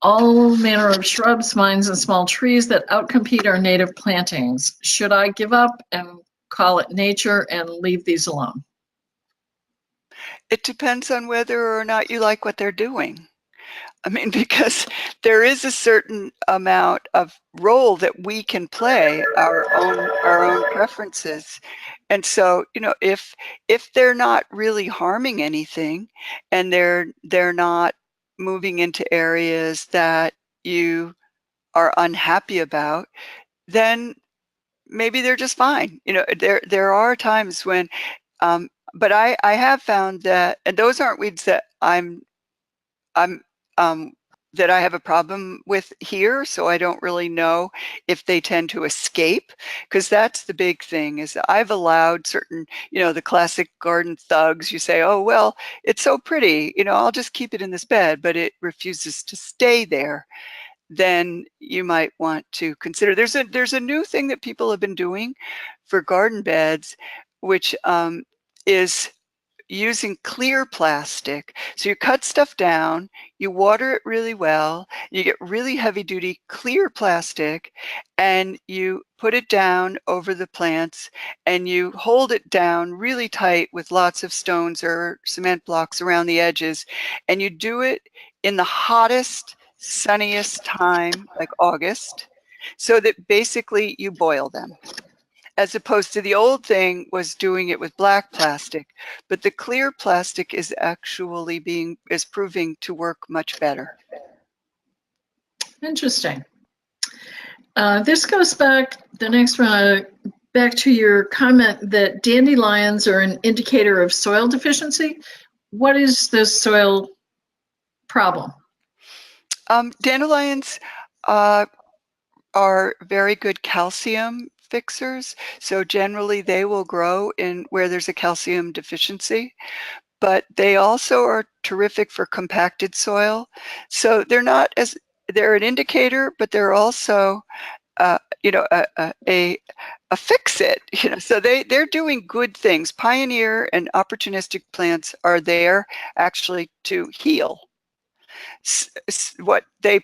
all manner of shrubs, vines, and small trees that outcompete our native plantings. Should I give up and call it nature and leave these alone? it depends on whether or not you like what they're doing. I mean, because there is a certain amount of role that we can play, our own preferences. And so, if they're not really harming anything, and they're not moving into areas that you are unhappy about, then maybe they're just fine. There are times when but I have found that, and those aren't weeds that I'm that I have a problem with here, so I don't really know if they tend to escape, because that's the big thing is I've allowed certain, the classic garden thugs, you say, oh, well, it's so pretty, I'll just keep it in this bed, but it refuses to stay there. Then you might want to consider, there's a new thing that people have been doing for garden beds, which is using clear plastic. So you cut stuff down, you water it really well, you get really heavy duty clear plastic, and you put it down over the plants, and you hold it down really tight with lots of stones or cement blocks around the edges, and you do it in the hottest, sunniest time, like August, so that basically you boil them, as opposed to the old thing was doing it with black plastic. But the clear plastic is actually proving to work much better. Interesting. This goes back, the next one, back to your comment that dandelions are an indicator of soil deficiency. What is the soil problem? Dandelions are very good calcium fixers. So generally they will grow in where there's a calcium deficiency, but they also are terrific for compacted soil. So they're an indicator, but they're also, a fix-it, so they're doing good things. Pioneer and opportunistic plants are there actually to heal what they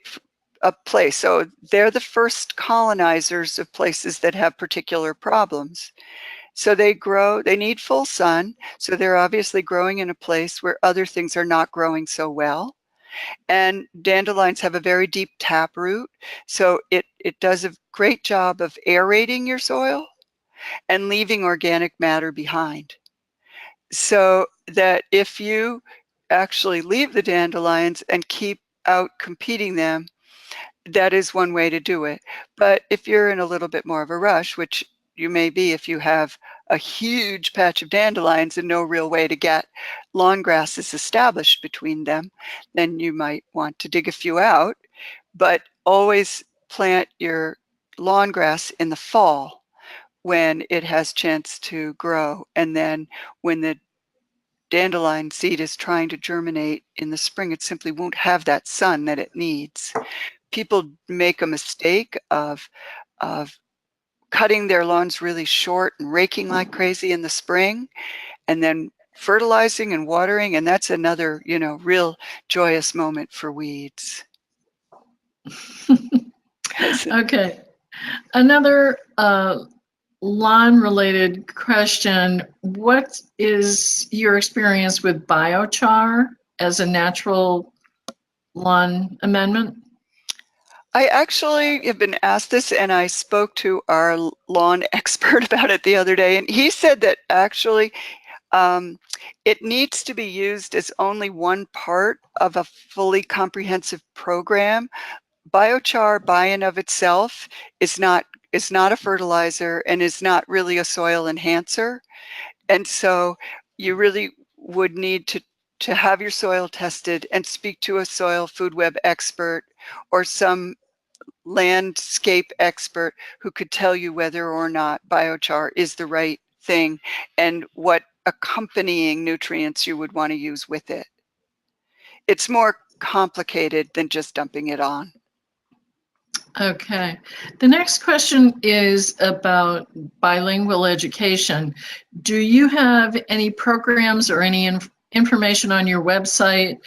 a place. So they're the first colonizers of places that have particular problems. So they need full sun. So they're obviously growing in a place where other things are not growing so well. And dandelions have a very deep taproot. So it does a great job of aerating your soil and leaving organic matter behind. So that if you actually leave the dandelions and keep out competing them, that is one way to do it. But if you're in a little bit more of a rush, which you may be if you have a huge patch of dandelions and no real way to get lawn grasses established between them, then you might want to dig a few out. But always plant your lawn grass in the fall when it has chance to grow. And then when the dandelion seed is trying to germinate in the spring, it simply won't have that sun that it needs. People make a mistake of cutting their lawns really short and raking like crazy in the spring, and then fertilizing and watering, and that's another, real joyous moment for weeds. Okay. Another lawn-related question. What is your experience with biochar as a natural lawn amendment? I actually have been asked this, and I spoke to our lawn expert about it the other day, and he said that actually it needs to be used as only one part of a fully comprehensive program. Biochar by and of itself is not a fertilizer and is not really a soil enhancer. And so you really would need to have your soil tested and speak to a soil food web expert or some landscape expert who could tell you whether or not biochar is the right thing and what accompanying nutrients you would want to use with it. It's more complicated than just dumping it on. Okay. The next question is about bilingual education. Do you have any programs or any information on your website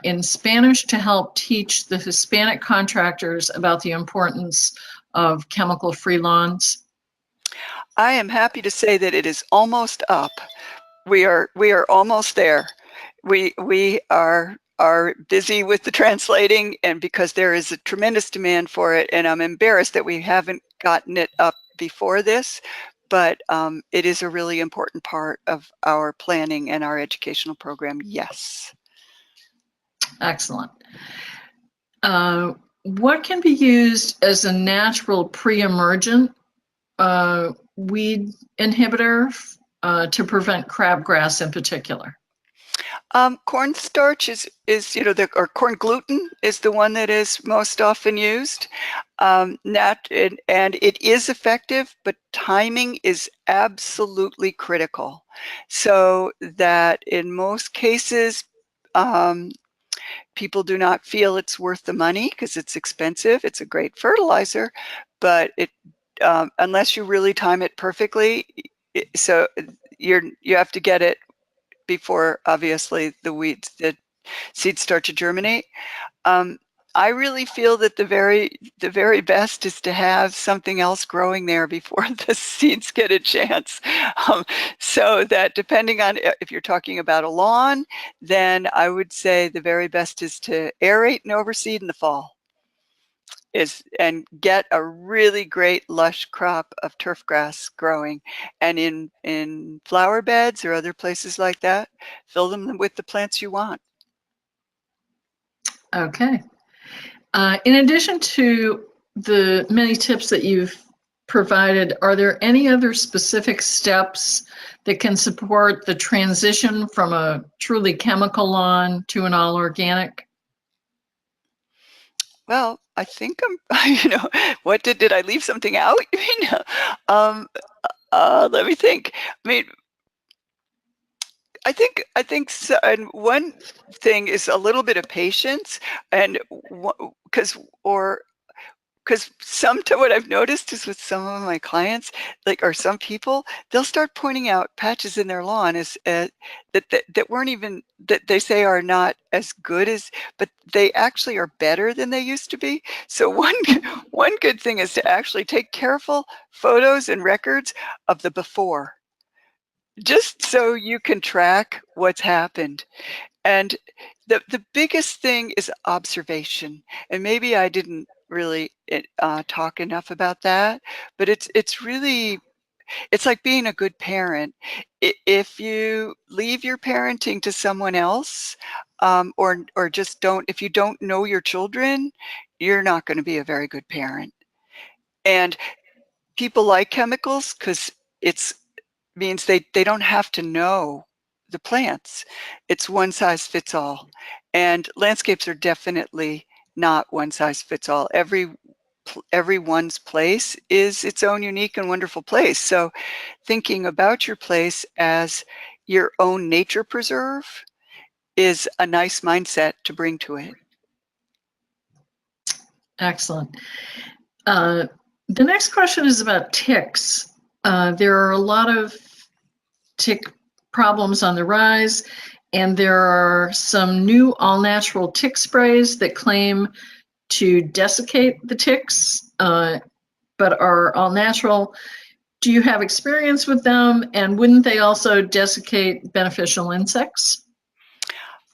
in Spanish to help teach the Hispanic contractors about the importance of chemical-free lawns? I am happy to say that it is almost up. We are almost there. We are busy with the translating, and because there is a tremendous demand for it, and I'm embarrassed that we haven't gotten it up before this, but it is a really important part of our planning and our educational program, yes. Excellent. What can be used as a natural pre-emergent weed inhibitor to prevent crabgrass in particular? Cornstarch is or corn gluten is the one that is most often used. And it is effective, but timing is absolutely critical. So that in most cases, people do not feel it's worth the money because it's expensive. It's a great fertilizer, but unless you really time it perfectly, so you have to get it before obviously the seeds start to germinate. I really feel that the very best is to have something else growing there before the seeds get a chance. So that depending on if you're talking about a lawn, then I would say the very best is to aerate and overseed in the fall. And get a really great lush crop of turf grass growing, and in flower beds or other places like that, fill them with the plants you want. Okay. In addition to the many tips that you've provided, are there any other specific steps that can support the transition from a truly chemical lawn to an all organic? Well, I think what did I leave something out? Let me think. I mean, I think so, and one thing is a little bit of patience, and because what I've noticed is with some of my clients, or some people, they'll start pointing out patches in their lawn that weren't even, that they say are not as good as, but they actually are better than they used to be. So one good thing is to actually take careful photos and records of the before, just so you can track what's happened. And the biggest thing is observation. And maybe I didn't really talk enough about that, but it's like being a good parent. If you leave your parenting to someone else, or just if you don't know your children, you're not going to be a very good parent. And people like chemicals because it's means they don't have to know the plants. It's one size fits all. And landscapes are definitely not one size fits all. Everyone's place is its own unique and wonderful place. So thinking about your place as your own nature preserve is a nice mindset to bring to it. Excellent. The next question is about ticks. There are a lot of tick problems on the rise, and there are some new all-natural tick sprays that claim to desiccate the ticks, but are all-natural. Do you have experience with them, and wouldn't they also desiccate beneficial insects?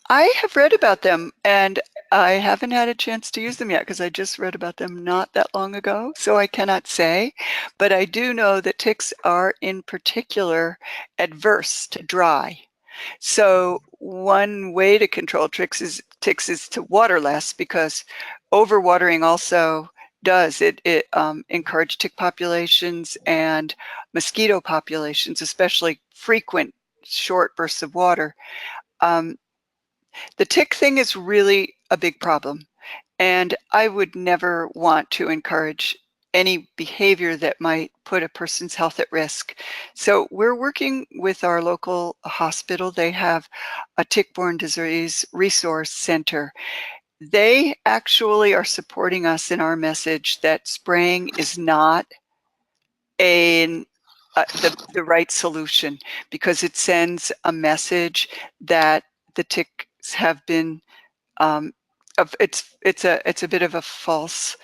I have read about them, and I haven't had a chance to use them yet because I just read about them not that long ago, so I cannot say. But I do know that ticks are in particular adverse to dry. So one way to control ticks is to water less, because overwatering also does encourage tick populations and mosquito populations, especially frequent short bursts of water. The tick thing is really a big problem, and I would never want to encourage any behavior that might put a person's health at risk. So we're working with our local hospital. They have a tick-borne disease resource center. They actually are supporting us in our message that spraying is not the right solution, because it sends a message that the ticks have been it's a bit of a false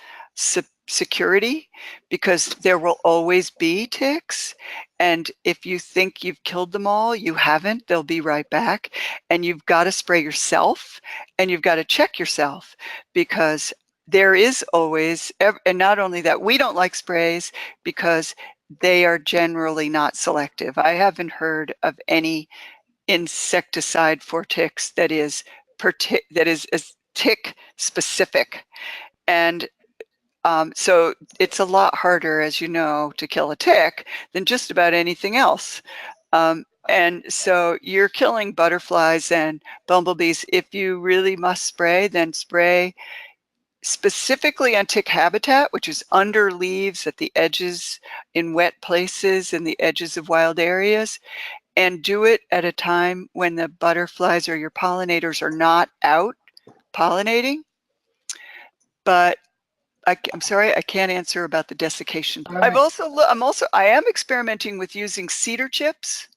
security, because there will always be ticks, and if you think you've killed them all, you haven't. They'll be right back, and you've got to spray yourself, and you've got to check yourself, because there is always, and not only that, we don't like sprays because they are generally not selective. I haven't heard of any insecticide for ticks that is tick specific. And so it's a lot harder, as you know, to kill a tick than just about anything else. And so you're killing butterflies and bumblebees. If you really must spray, then spray specifically on tick habitat, which is under leaves at the edges in wet places and the edges of wild areas, and do it at a time when the butterflies or your pollinators are not out pollinating. But I'm sorry, I can't answer about the desiccation. All right. I am experimenting with using cedar chips,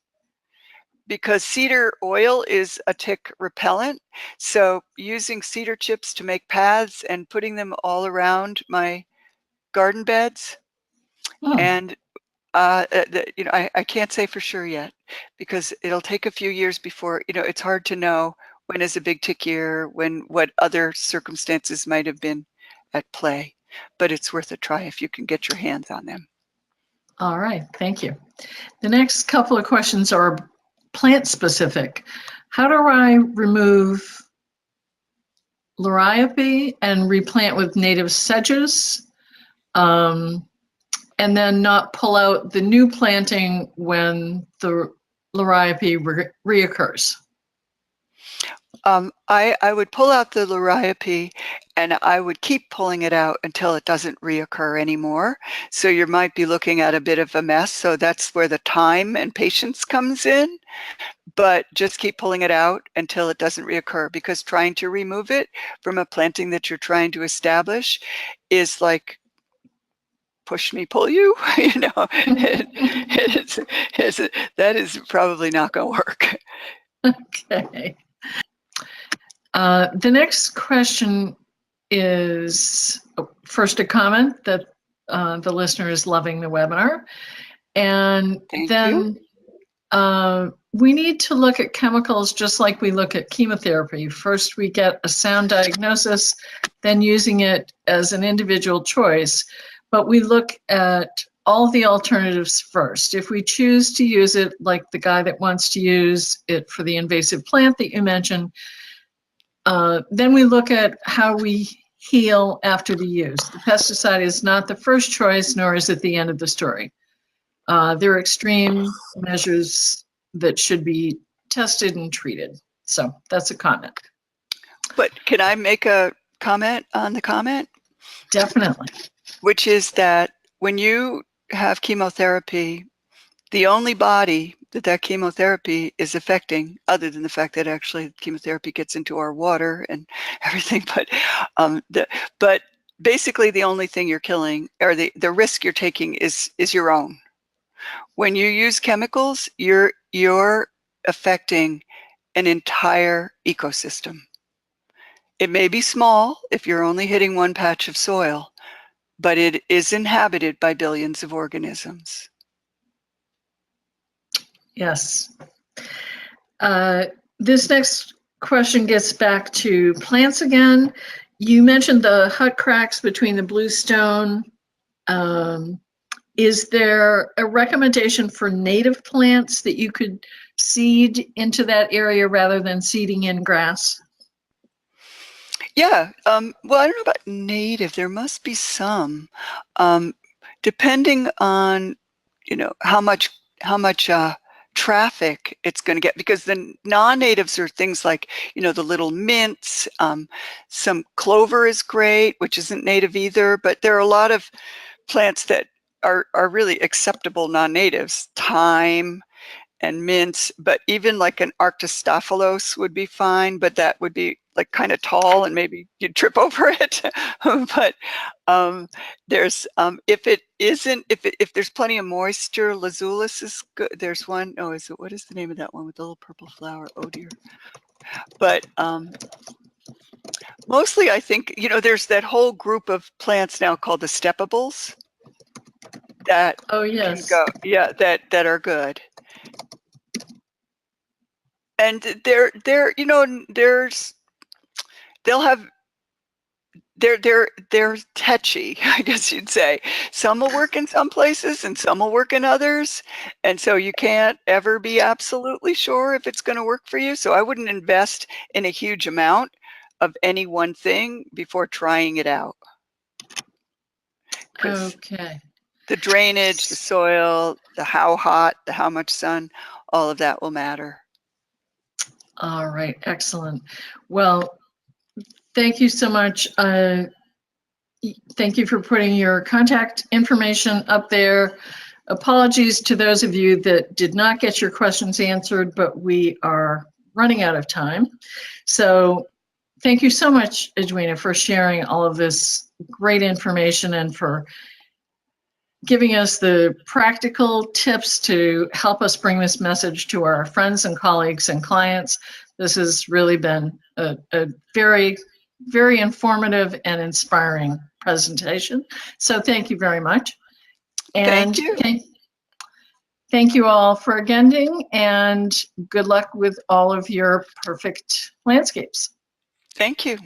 because cedar oil is a tick repellent. So using cedar chips to make paths and putting them all around my garden beds. Hmm. And you know, I can't say for sure yet, because it'll take a few years before, you know, it's hard to know when is a big tick year, what other circumstances might have been at play. But it's worth a try if you can get your hands on them. All right, thank you. The next couple of questions are plant specific. How do I remove liriope and replant with native sedges? And then not pull out the new planting when the liriope reoccurs. I would pull out the liriope and I would keep pulling it out until it doesn't reoccur anymore. So you might be looking at a bit of a mess. So that's where the time and patience comes in. But just keep pulling it out until it doesn't reoccur, because trying to remove it from a planting that you're trying to establish is like push me, pull you, you know, that is probably not going to work. Okay. The next question is first a comment that the listener is loving the webinar. And Thank then we need to look at chemicals just like we look at chemotherapy. First, we get a sound diagnosis, then using it as an individual choice. But we look at all the alternatives first. If we choose to use it, like the guy that wants to use it for the invasive plant that you mentioned, then we look at how we heal after the use. The pesticide is not the first choice, nor is it the end of the story. There are extreme measures that should be tested and treated. So that's a comment. But can I make a comment on the comment? Definitely. Which is that when you have chemotherapy, the only body that chemotherapy is affecting, other than the fact that actually chemotherapy gets into our water and everything, but basically the only thing you're killing, or the risk you're taking, is your own. When you use chemicals, you're affecting an entire ecosystem. It may be small if you're only hitting one patch of soil, but it is inhabited by billions of organisms. Yes. This next question gets back to plants again. You mentioned the hut cracks between the bluestone. Is there a recommendation for native plants that you could seed into that area rather than seeding in grass? Yeah, well, I don't know about native. There must be some, depending on, you know, how much traffic it's going to get, because the non-natives are things like, you know, the little mints. Some clover is great, which isn't native either, but there are a lot of plants that are really acceptable non-natives. Thyme and mints, but even like an Arctostaphylos would be fine, but that would be like kind of tall and maybe you'd trip over it. But there's if there's plenty of moisture, lazulus is good. There's one, oh, what is the name of that one with the little purple flower? Oh dear. But mostly I think, you know, there's that whole group of plants now called the steppables that Oh, yes. can go, yeah, that are good. And they're you know, they're touchy, I guess you'd say. Some will work in some places and some will work in others, and so you can't ever be absolutely sure if it's going to work for you. So I wouldn't invest in a huge amount of any one thing before trying it out. Okay. The drainage, the soil, the how hot, the how much sun, all of that will matter. All right, excellent. Well, thank you so much. Thank you for putting your contact information up there. Apologies to those of you that did not get your questions answered, but we are running out of time. So thank you so much, Edwina, for sharing all of this great information and for giving us the practical tips to help us bring this message to our friends and colleagues and clients. This has really been a very, very informative and inspiring presentation. So thank you very much. And Thank you. Thank you all for attending, and good luck with all of your perfect landscapes. Thank you.